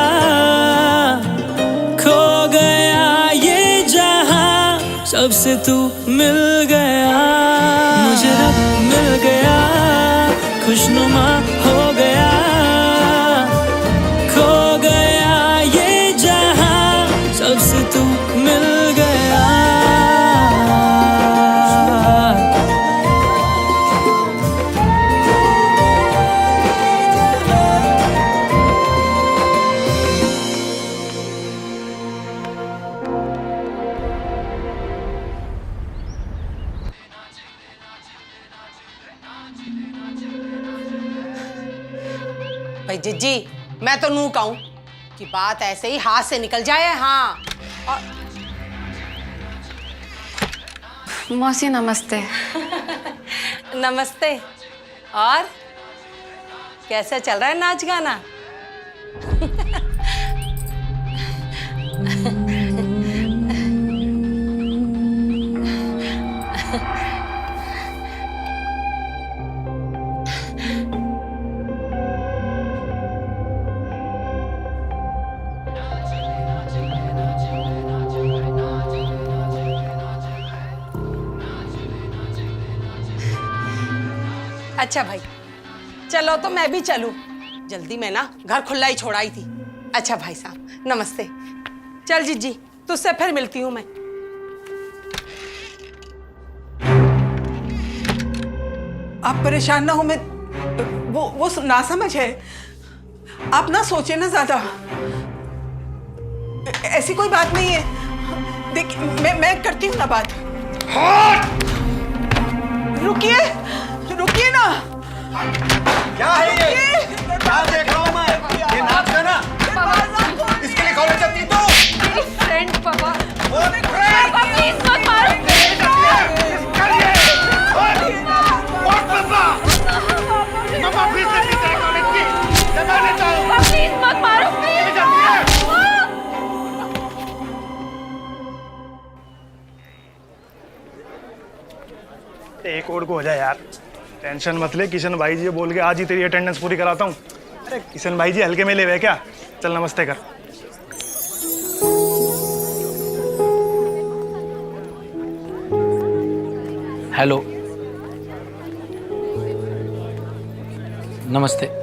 खो गया ये जहां, सबसे तू मिल गया। मुझे रब मिल गया, खुशनुमा हो गया, खो गया ये जहां, सबसे तू मिल गया। भाई जिज्जी, मैं तो नू कहूं कि बात ऐसे ही हाथ से निकल जाए। हाँ और मौसी नमस्ते। नमस्ते। और कैसा चल रहा है नाच गाना? अच्छा भाई, चलो तो मैं भी चलूं। जल्दी मैं ना घर खुला ही छोड़ाई थी। अच्छा भाई साहब नमस्ते। चल जीजी तुझसे फिर मिलती हूँ मैं। आप परेशान ना हो, मैं वो नासमझ है, आप ना सोचे ना ज्यादा, ऐसी कोई बात नहीं है। देखिए मैं करती हूँ ना बात। रुकिए रुकिए ना। क्या है ये? क्या देख रहा हूँ मैं? ये नाच है ना? इसके लिए कॉलेज जाती तो? मेरी फ्रेंड पापा। फ्रेंड? पापा प्लीज मत मारो। मम्मा फिर से नहीं जाए कॉलेज की। जमा देता हूँ। पापा प्लीज मत मारो प्लीज। एक और को हो जाए यार, टेंशन मत ले। किशन भाई जी बोल के आज ही तेरी अटेंडेंस पूरी कराता हूँ। अरे किशन भाई जी हल्के में ले हुए क्या? चल नमस्ते कर। हेलो नमस्ते।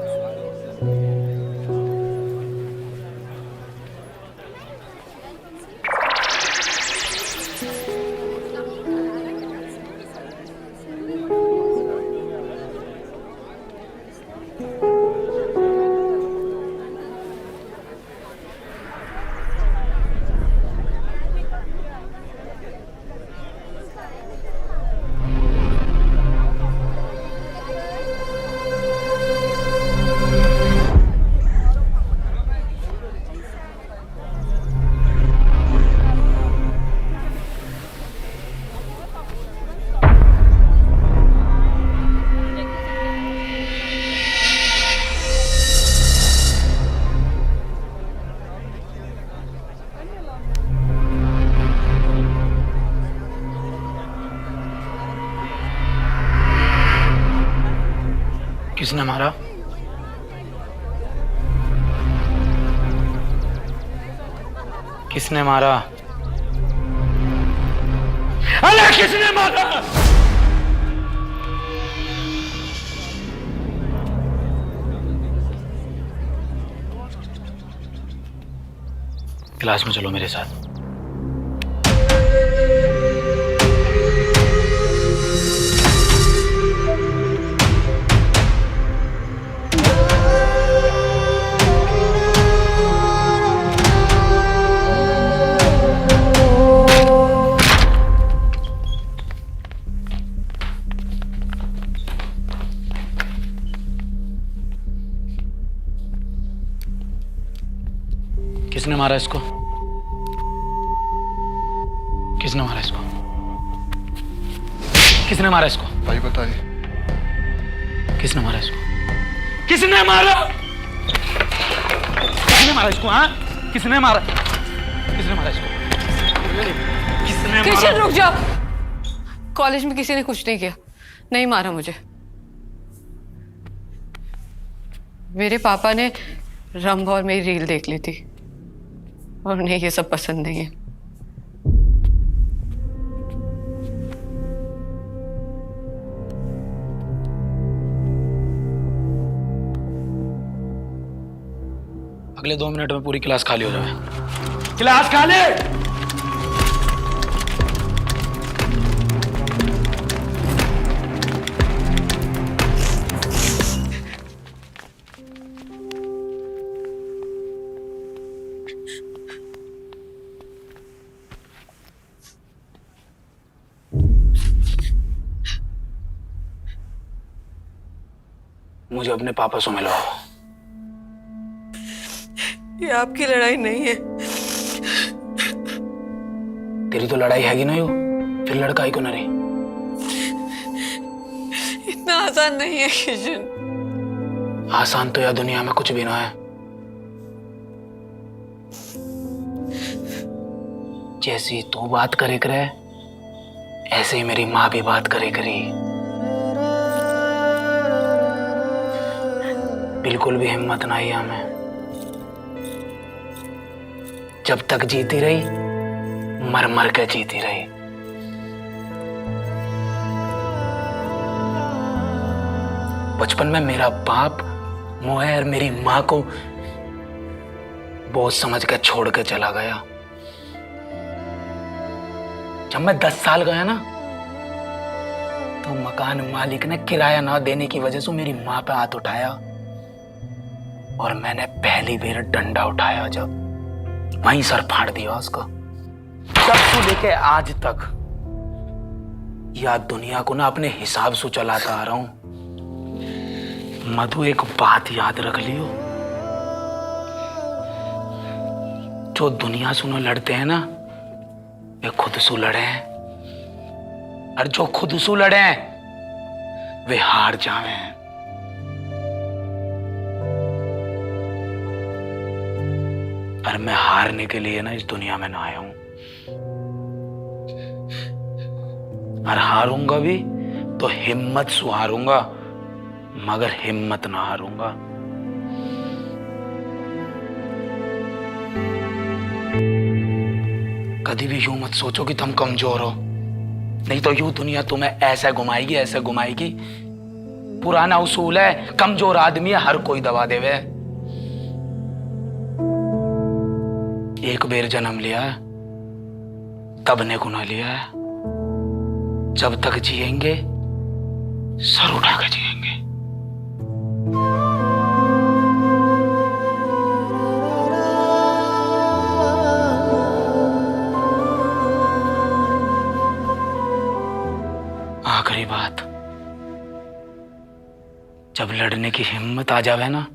किसने मारा? किसने मारा? अरे किसने मारा? क्लास में चलो मेरे साथ। किसने मारा इसको? किसने मारा इसको? किसने मारा इसको? भाई बताइए। किसने मारा इसको? किसने मारा? किसने मारा इसको? हाँ किसने मारा? किसने मारा इसको? किसने मारा? किशन रुक जाओ। कॉलेज में किसी ने कुछ नहीं किया, नहीं मारा मुझे। मेरे पापा ने रंभ और मेरी रील देख ली थी और उन्हें ये सब पसंद नहीं है। अगले 2 मिनट में पूरी क्लास खाली हो जाए। क्लास खाली। मुझे अपने पापा से मिलवाओ। ये आपकी लड़ाई नहीं है। तेरी तो लड़ाई हैगी नहीं हो, फिर लड़काई को न रही। इतना आसान नहीं है किशन। आसान तो यह दुनिया में कुछ भी ना है। जैसी तू बात करे करे, ऐसे ही मेरी माँ भी बात करे करी। बिल्कुल भी हिम्मत नहीं है हमें। जब तक जीती रही, मर मर के जीती रही। बचपन में मेरा बाप मोहर मेरी माँ को बोझ समझ के छोड़ के चला गया। जब मैं 10 साल गया ना, तो मकान मालिक ने किराया ना देने की वजह से मेरी माँ पे हाथ उठाया और मैंने पहली बार डंडा उठाया जब वहीं सर फाड़ दिया उसका। तब से लेके आज तक या दुनिया को ना अपने हिसाब से चलाता आ रहा हूं। मधु, एक बात याद रख लियो, जो दुनिया सुनो लड़ते हैं ना, वे खुद से लड़े हैं, और जो खुद से लड़े हैं वे हार जावे हैं। और मैं हारने के लिए ना इस दुनिया में ना आया हूं, और हारूंगा भी तो हिम्मत से हारूंगा, मगर हिम्मत ना हारूंगा। कभी भी यूं मत सोचो कि तुम कमजोर हो, नहीं तो यूं दुनिया तुम्हें ऐसे घुमाएगी, ऐसे घुमाएगी। पुराना उसूल है, कमजोर आदमी हर कोई दबा देवे। एक बेर जन्म लिया है, तब ने गुना लिया है। जब तक जिएंगे सर उठा के जिएंगे। आखिरी बात, जब लड़ने की हिम्मत आ जावे ना,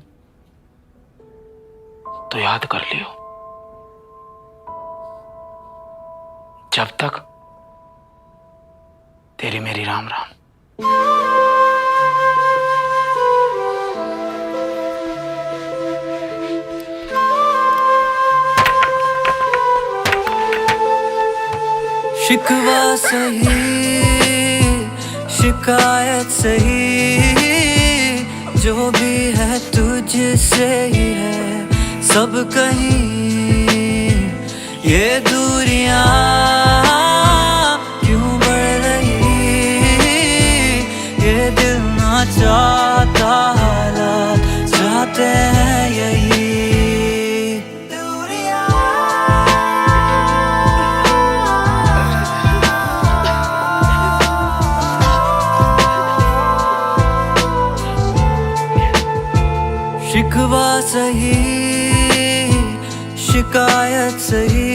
तो याद कर लियो, जब तक तेरी मेरी राम राम। शिकवा सही शिकायत सही, जो भी है तुझसे ही है सब कहीं। ये दूरियां क्यों बढ़ रही, ये दिल ना चाहता, हालात चाहते हैं यही। शिकवा सही शिकायत सही,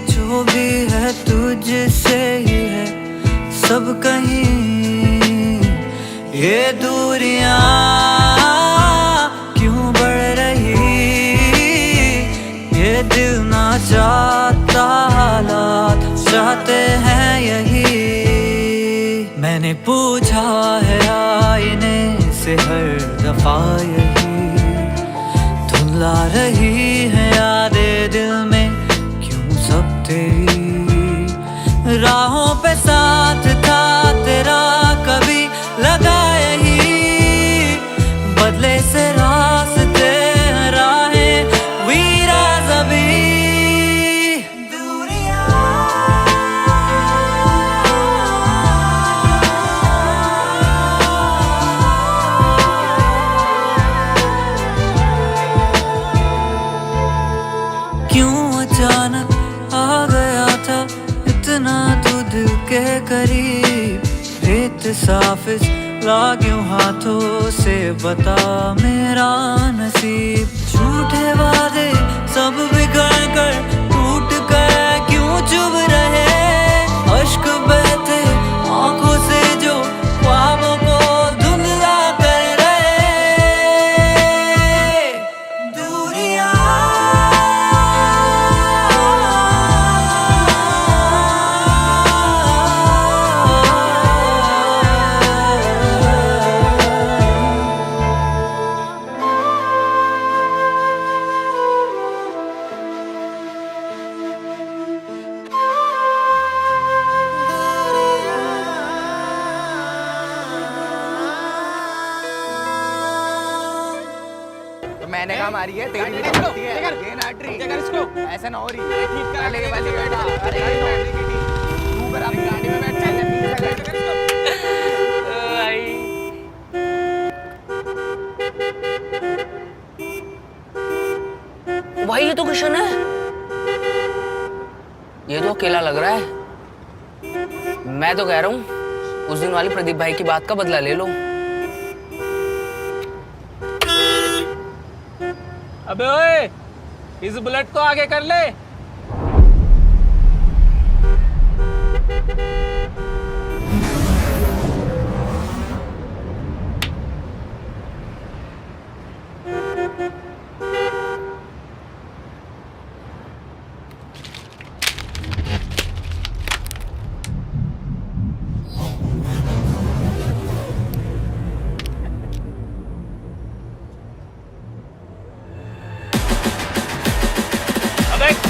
जो भी है तुझसे ही है सब कहीं। ये दूरियां क्यों बढ़ रही, ये दिल ना चाहता, हालात चाहते हैं यही। मैंने पूछा है आईने से हर दफा यही, धुंधला रही है यादें दिल में क्यों सब तेरी। राहों पे साथ था तेरा कभी लगा यही, बदले से रास्ते राहें वीरा ज़बी। अचानक आ गया था इतना तू दिल के करीब, रेत साफिज लाग्यों हाथों से बता मेरा नसीब। झूठे वादे सब बिगड़ कर टूट गए क्यों चुभ रहे, अश्क बहते आंखों से जो ख्वाबों को धुंधला कर रहे। दूरियां मैंने कहा मारी है तेरी भी गलती है, ये नाटरी इसको ऐसे ना हो रही है। ठीक कर ले वाली बेटा, अरे तू कर अपनी गाड़ी में बैठ चल। तो किशन है। ये तो अकेला लग रहा है। मैं तो कह रहा हूँ उस दिन वाली प्रदीप भाई की बात का बदला ले लो। अबे ओए, इस बुलेट को आगे कर ले।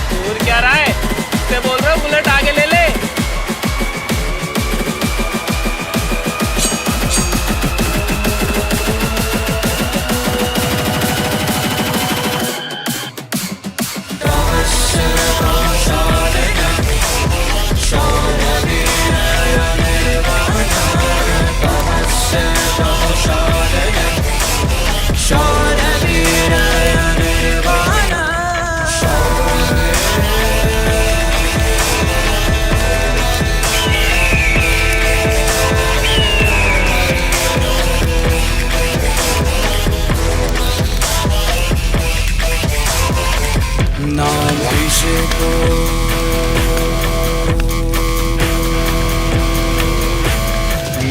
दूर क्या रहा है? इससे बोल रहा हूँ बुलेट आगे ले ले।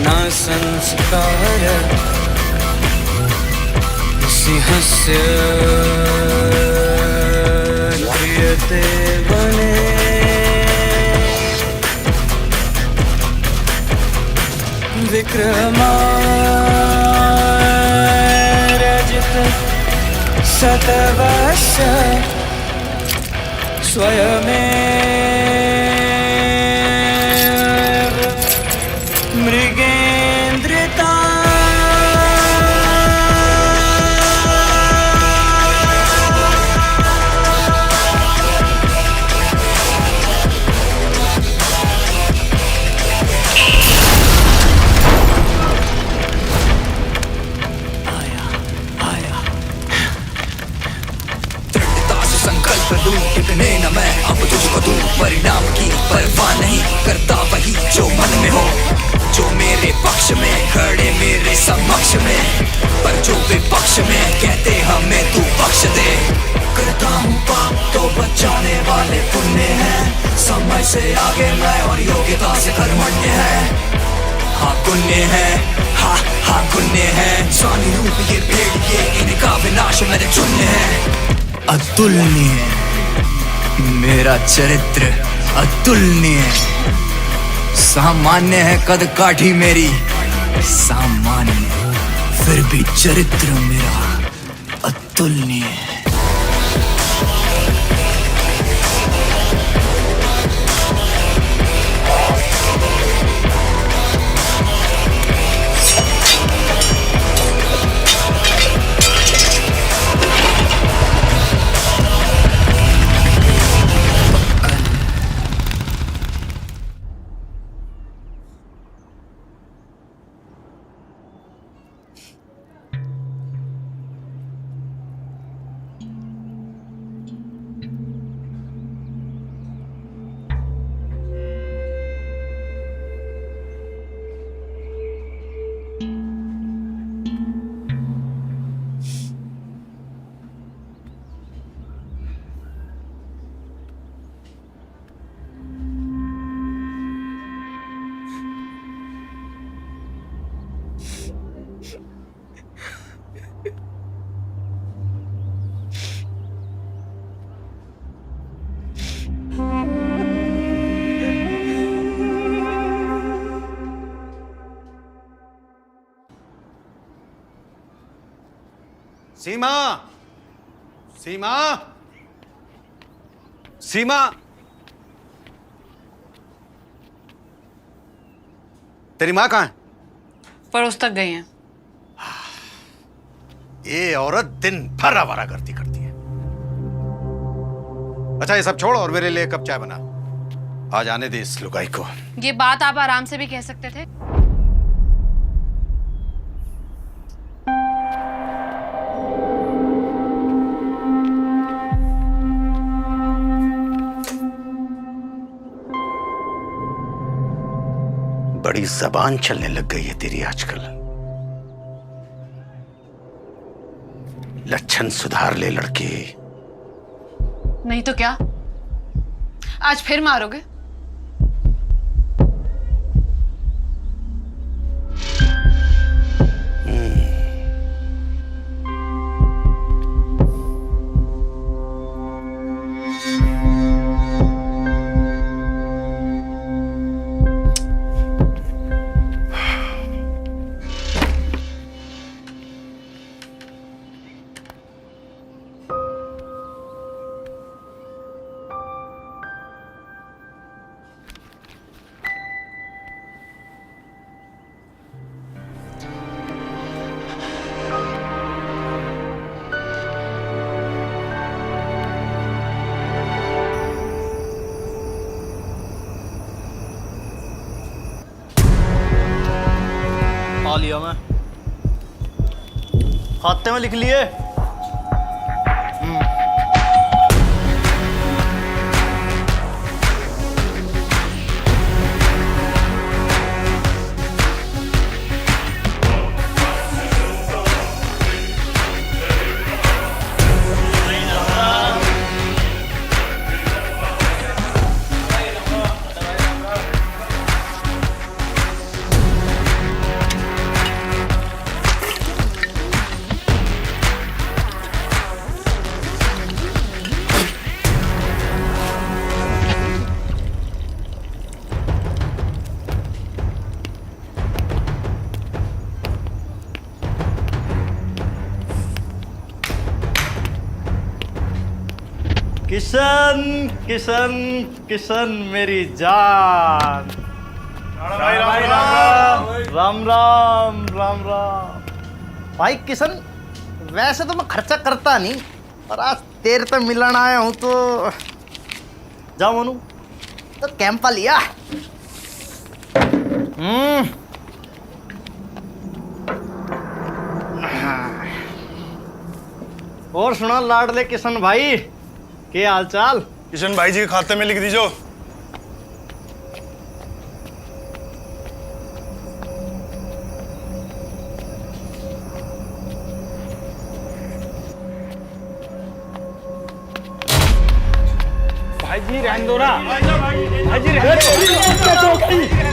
ना संस्कार सिंहस्य क्रियते बने विक्रमार्जित शतवर्ष स्वयमेव मृगेन्द्रिता संकल्प लूं टिकने न मैं अब तुझको दूं परिणाम की परवाह नहीं करता वही जो मन में हो जो मेरे पक्ष में खड़े मेरे समक्ष में पर जो विपक्ष में कहते हमें तू बख्श दे करता हूँ पाप तो बचाने वाले पुण्य हैं समय से आगे मैं और योग्यता से कर्मण्य है हाँ पुण्य है हाँ पुण्य है स्वामी रूप ये भेड़ ये इनका विनाश मेरे चुन्य है अतुलनीय मेरा चरित्र अतुलनीय सामान्य है कद काठी मेरी सामान्य फिर भी चरित्र मेरा अतुलनीय सीमा सीमा सीमा तेरी माँ कहाँ है? पड़ोस तक गई हैं। ये औरत दिन भर आवारा करती है। अच्छा ये सब छोड़ और मेरे लिए एक कप चाय बना। आज आने दे इस लुगाई को। ये बात आप आराम से भी कह सकते थे। बड़ी जबान चलने लग गई है तेरी आजकल। लक्षण सुधार ले लड़की। नहीं तो क्या, आज फिर मारोगे? पा लिया मैं, खाते में लिख लिए। किशन किशन किशन मेरी जान। भाई राम राम राम राम राम। भाई किशन, वैसे तो मैं खर्चा करता नहीं, पर आज तेरे पे मिलन आया हूँ तो जाओ मनु, तो कैंपा लिया। और सुना लाडले किशन भाई, क्या हाल चाल? किशन भाई जी के खाते में लिख दीजिए। भाई जी रहने दो ना, भाई जी रहने दो,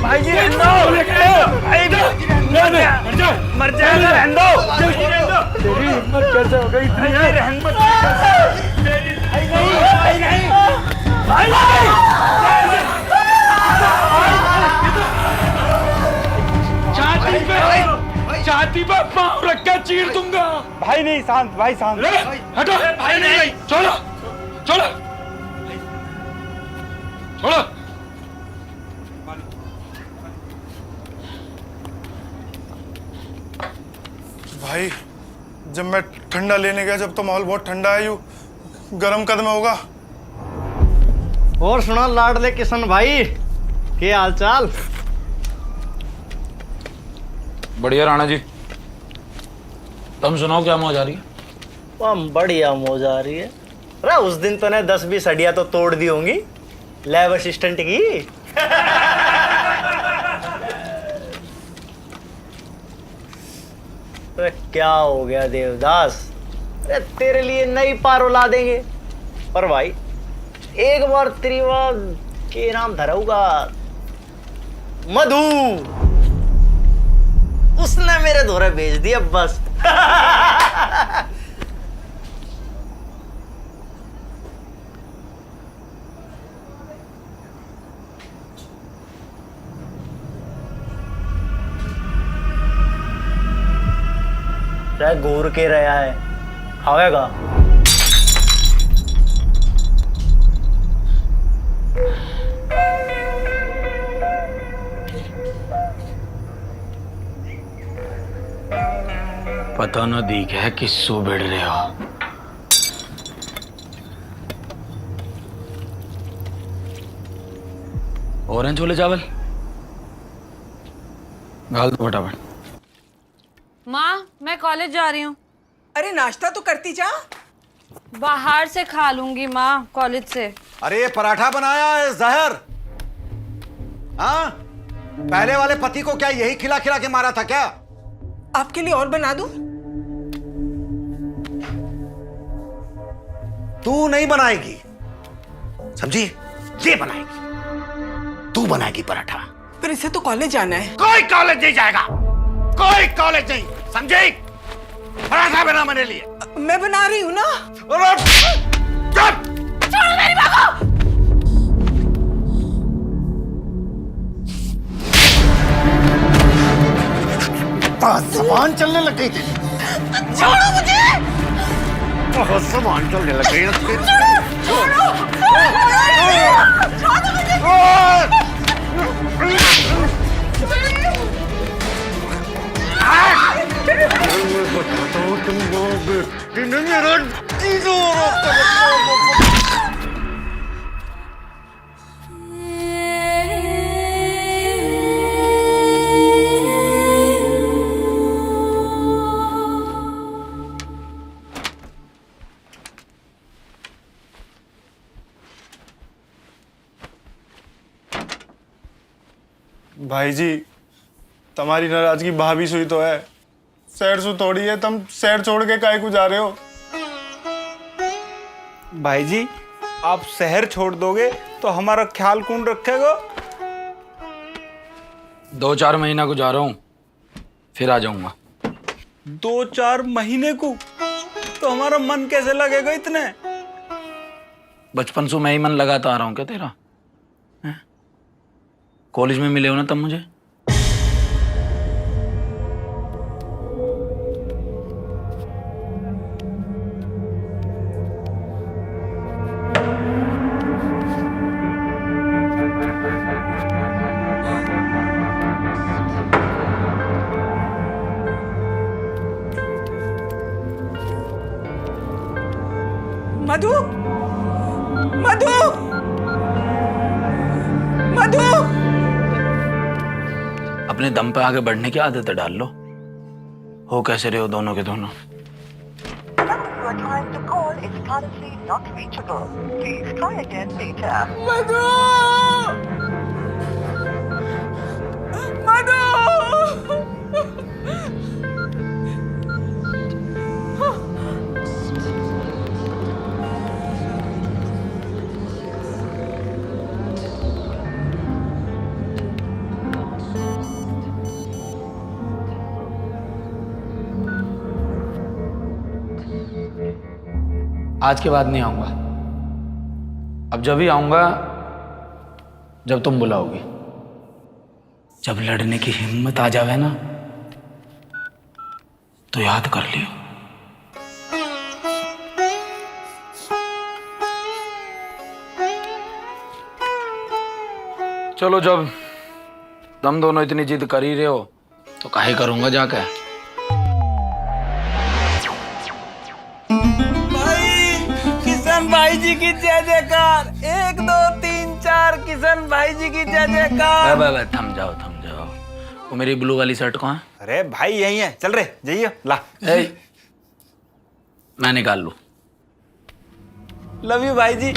भाई जी रहने दो, मर जाएगा, रहने दो। तेरी हिम्मत कैसे हो गई? रहने दो, छाती पे पाँव रख के चीर दूंगा। भाई नहीं, शांत भाई, शांत। हटो, भाई नहीं, छोड़ो छोड़ो छोड़ो। भाई जब मैं ठंडा लेने गया, जब तो माहौल बहुत ठंडा है, यूं गरम कद में होगा। और सुना लाडले किशन भाई, क्या हाल चाल? बढ़िया राणा जी, तुम सुनाओ क्या मौज आ रही है? बढ़िया मौज आ रही है। अरे उस दिन तो ने 10-20 हड्डियां तो तोड़ दी होंगी लैब असिस्टेंट की। अरे क्या हो गया देवदास, अरे तेरे लिए नई पारो ला देंगे, पर भाई एक बार त्रिवा के नाम धराऊगा मधु, उसने मेरे धोरे भेज दिया बस। घूर के रहा है, खाएगा। पता न दी है किसो भिड़ रहे हो। और हैं छोले चावल? गाल दो फटाफट। माँ, मैं कॉलेज जा रही हूँ। अरे नाश्ता तो करती जा। बाहर से खा लूंगी माँ, कॉलेज से। अरे ये पराठा बनाया है जहर। हाँ पहले वाले पति को क्या यही खिला खिला के मारा था क्या? आपके लिए और बना दूं? तू नहीं बनाएगी, समझी? ये बनाएगी, तू बनाएगी पराठा। पर इसे तो कॉलेज जाना है। कोई कॉलेज नहीं जाएगा, कोई कॉलेज नहीं, समझी? पराठा बना मेरे लिए। मैं बना रही हूं ना। छोड़ो मेरी माँ को। जबान चलने लग गई थी। छोड़ो मुझे। बहुत जबान चलने लग गई। छोड़ो भाई जी, तुम्हारी नाराजगी भाभी सुई तो है, शहर सु थोड़ी है। तुम शहर छोड़ के काहे को जा रहे हो? भाई जी, आप शहर छोड़ दोगे तो हमारा ख्याल कौन रखेगा? 2-4 महीना को जा रहा हूँ, फिर आ जाऊंगा। 2-4 महीने को? तो हमारा मन कैसे लगेगा इतने? बचपन से मैं ही मन लगाता आ रहा हूँ क्या तेरा? कॉलेज में मिले हो ना तब मुझे। मधु, मधु, मधु। अपने दम पे आगे बढ़ने की आदत डाल लो। हो कैसे रहे हो दोनों के दोनों? मधु, मधु। आज के बाद नहीं आऊंगा। अब जब ही आऊंगा जब तुम बुलाओगे। जब लड़ने की हिम्मत आ जावे ना तो याद कर लियो। चलो, जब तुम दोनों इतनी जिद कर ही रहे हो तो काहे करूंगा जाके। किशन भाई जी की जय जयकार। 1 2 3 4 किशन भाई जी की जय जयकार। थम जाओ। वो मेरी ब्लू वाली शर्ट कहाँ है? अरे भाई यही है, चल रे जाइए ला। मैं निकाल लूं। लव यू भाई जी।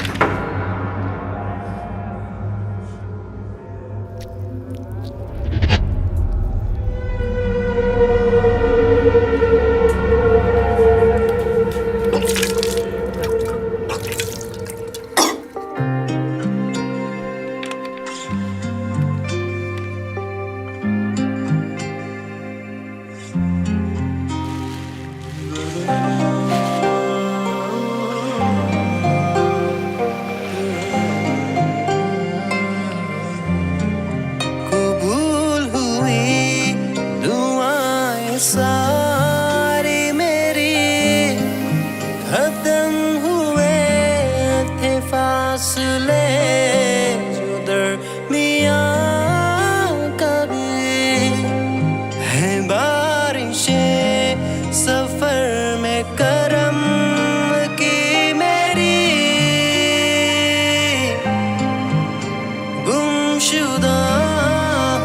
गुमशुदा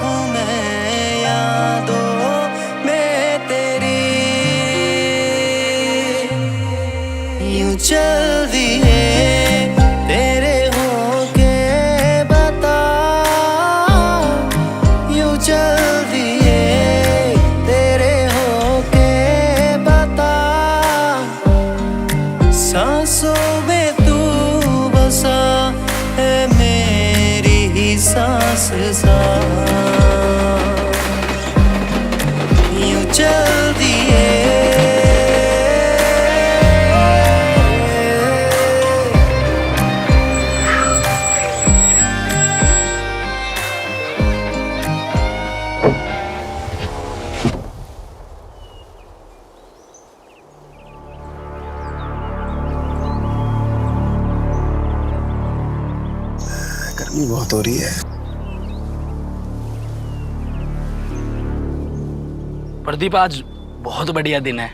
हूँ मैं यादों में तेरी। गर्मी बहुत हो रही है। प्रदीप, आज बहुत बढ़िया दिन है,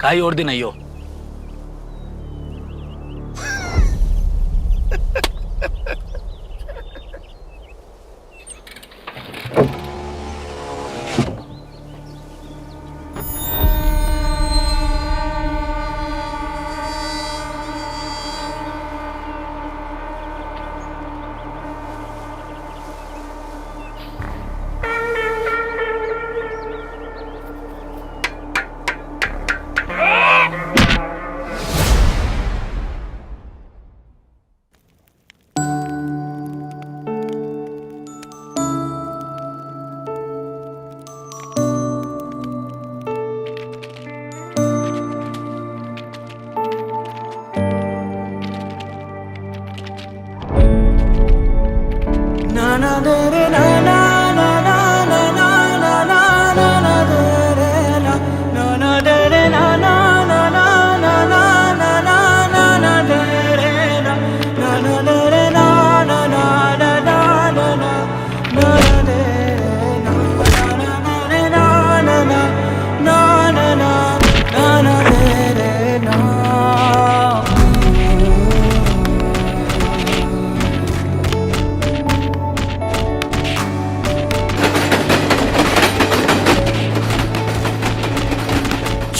काई और दिन आइयो।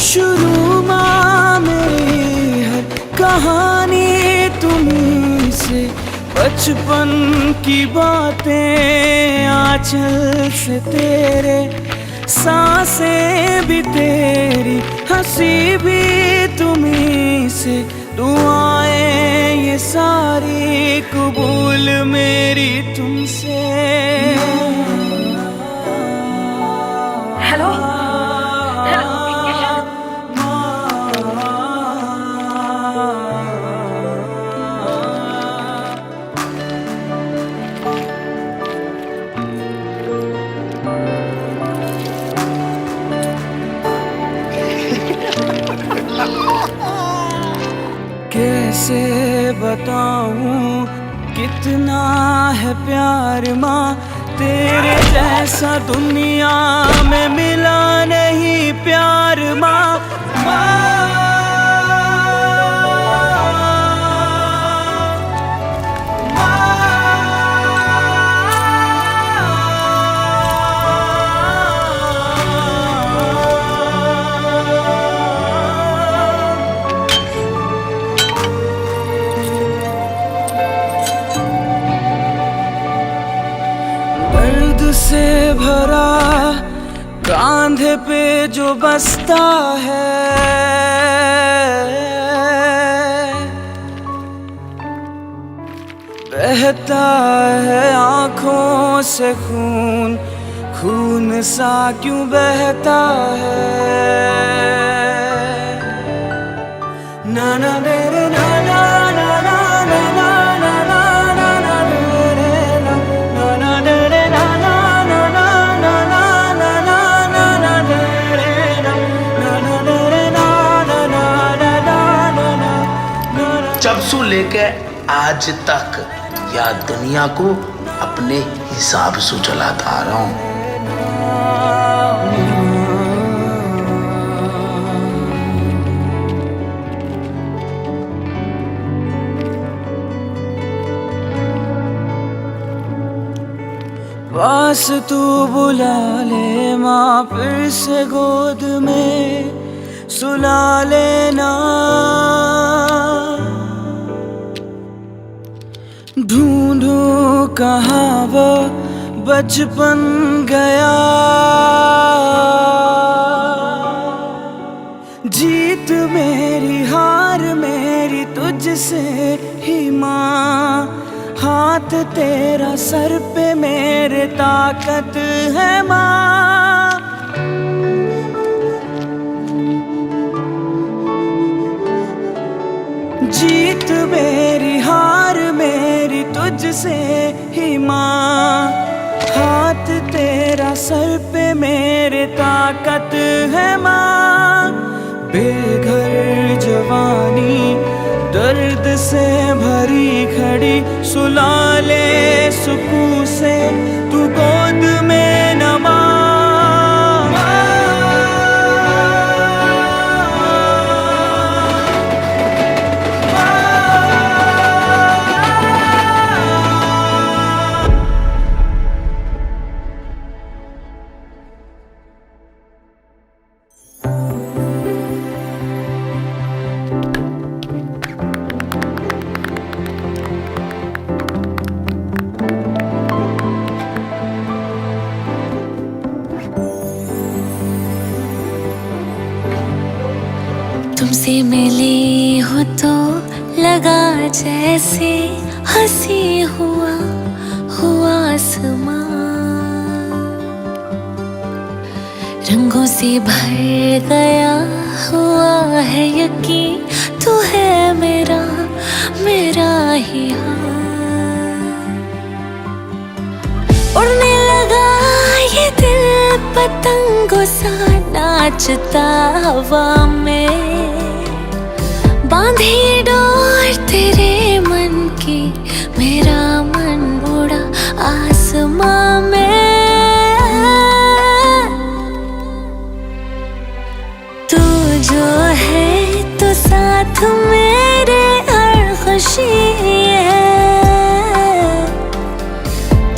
शुरू माँ मेरी हर कहानी तुम्हीं से, बचपन की बातें आंचल से तेरे, सांसें भी तेरी, हंसी भी तुम्हीं से, दुआएं ये सारी कबूल मेरी तुमसे। हेलो कैसे बताऊं कितना है प्यार माँ, तेरे जैसा दुनिया में मिला नहीं प्यार माँ। दर्द से भरा कांधे पे जो बसता है, बहता है आंखों से खून, खून सा क्यों बहता है। ना ना दे रे ना ना ना ना ना ना ना ना ना दे रे ना ना दे रे ना ना ना ना ना ना ना ना दे रे ना ना दे रे ना ना ना ना ना। जब से लेके आज तक या दुनिया को अपने हिसाब से चलाता आ रहा हूँ। पास तू बुला ले माँ, फिर से गोद में सुला लेना। ढूंढूं कहाँ वो बचपन गया, जीत मेरी हार मेरी तुझसे ही माँ, हाथ तेरा सर पे मेरे ताकत है माँ। जीत मेरी हार मेरी तुझसे ही माँ, हाथ तेरा सर पे मेरे ताकत है माँ। बेघर जवानी दर्द से भरी घड़ी सुला ले सुकून से तू गोद में नमा। तुमसे मिली हो तो लगा जैसे हंसी हुआ आसमां, रंगों से भर गया हुआ है यकीन तू है मेरा ही हाथ। उड़ने लगा ये दिल पतंगों सा नाचता हवा में, बांधी डोर तेरे मन की मेरा मन उड़ा आसमां में। तू जो है तो साथ मेरे हर खुशी है,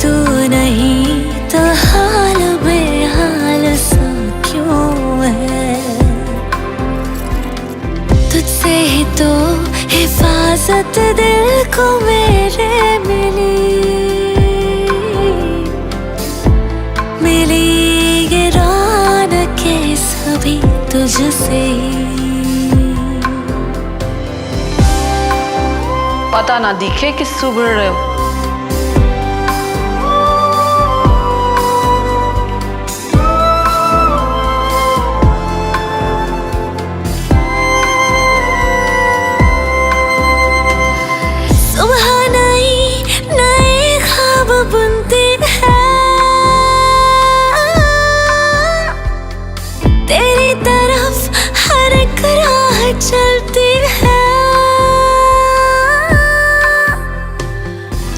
तू नहीं तो हाल बेहाल सा क्यों है। तुझसे ही तो हिफाजत दिल को मेरे मिली ये रौनके सभी तुझसे। पता ना दिखे किस सुबह रहे हो। चलती है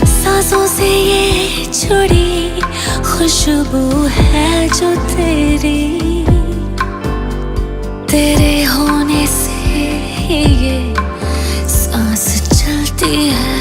सांसों से ये जुड़ी खुशबू है जो तेरे होने से ही ये सांस चलती है।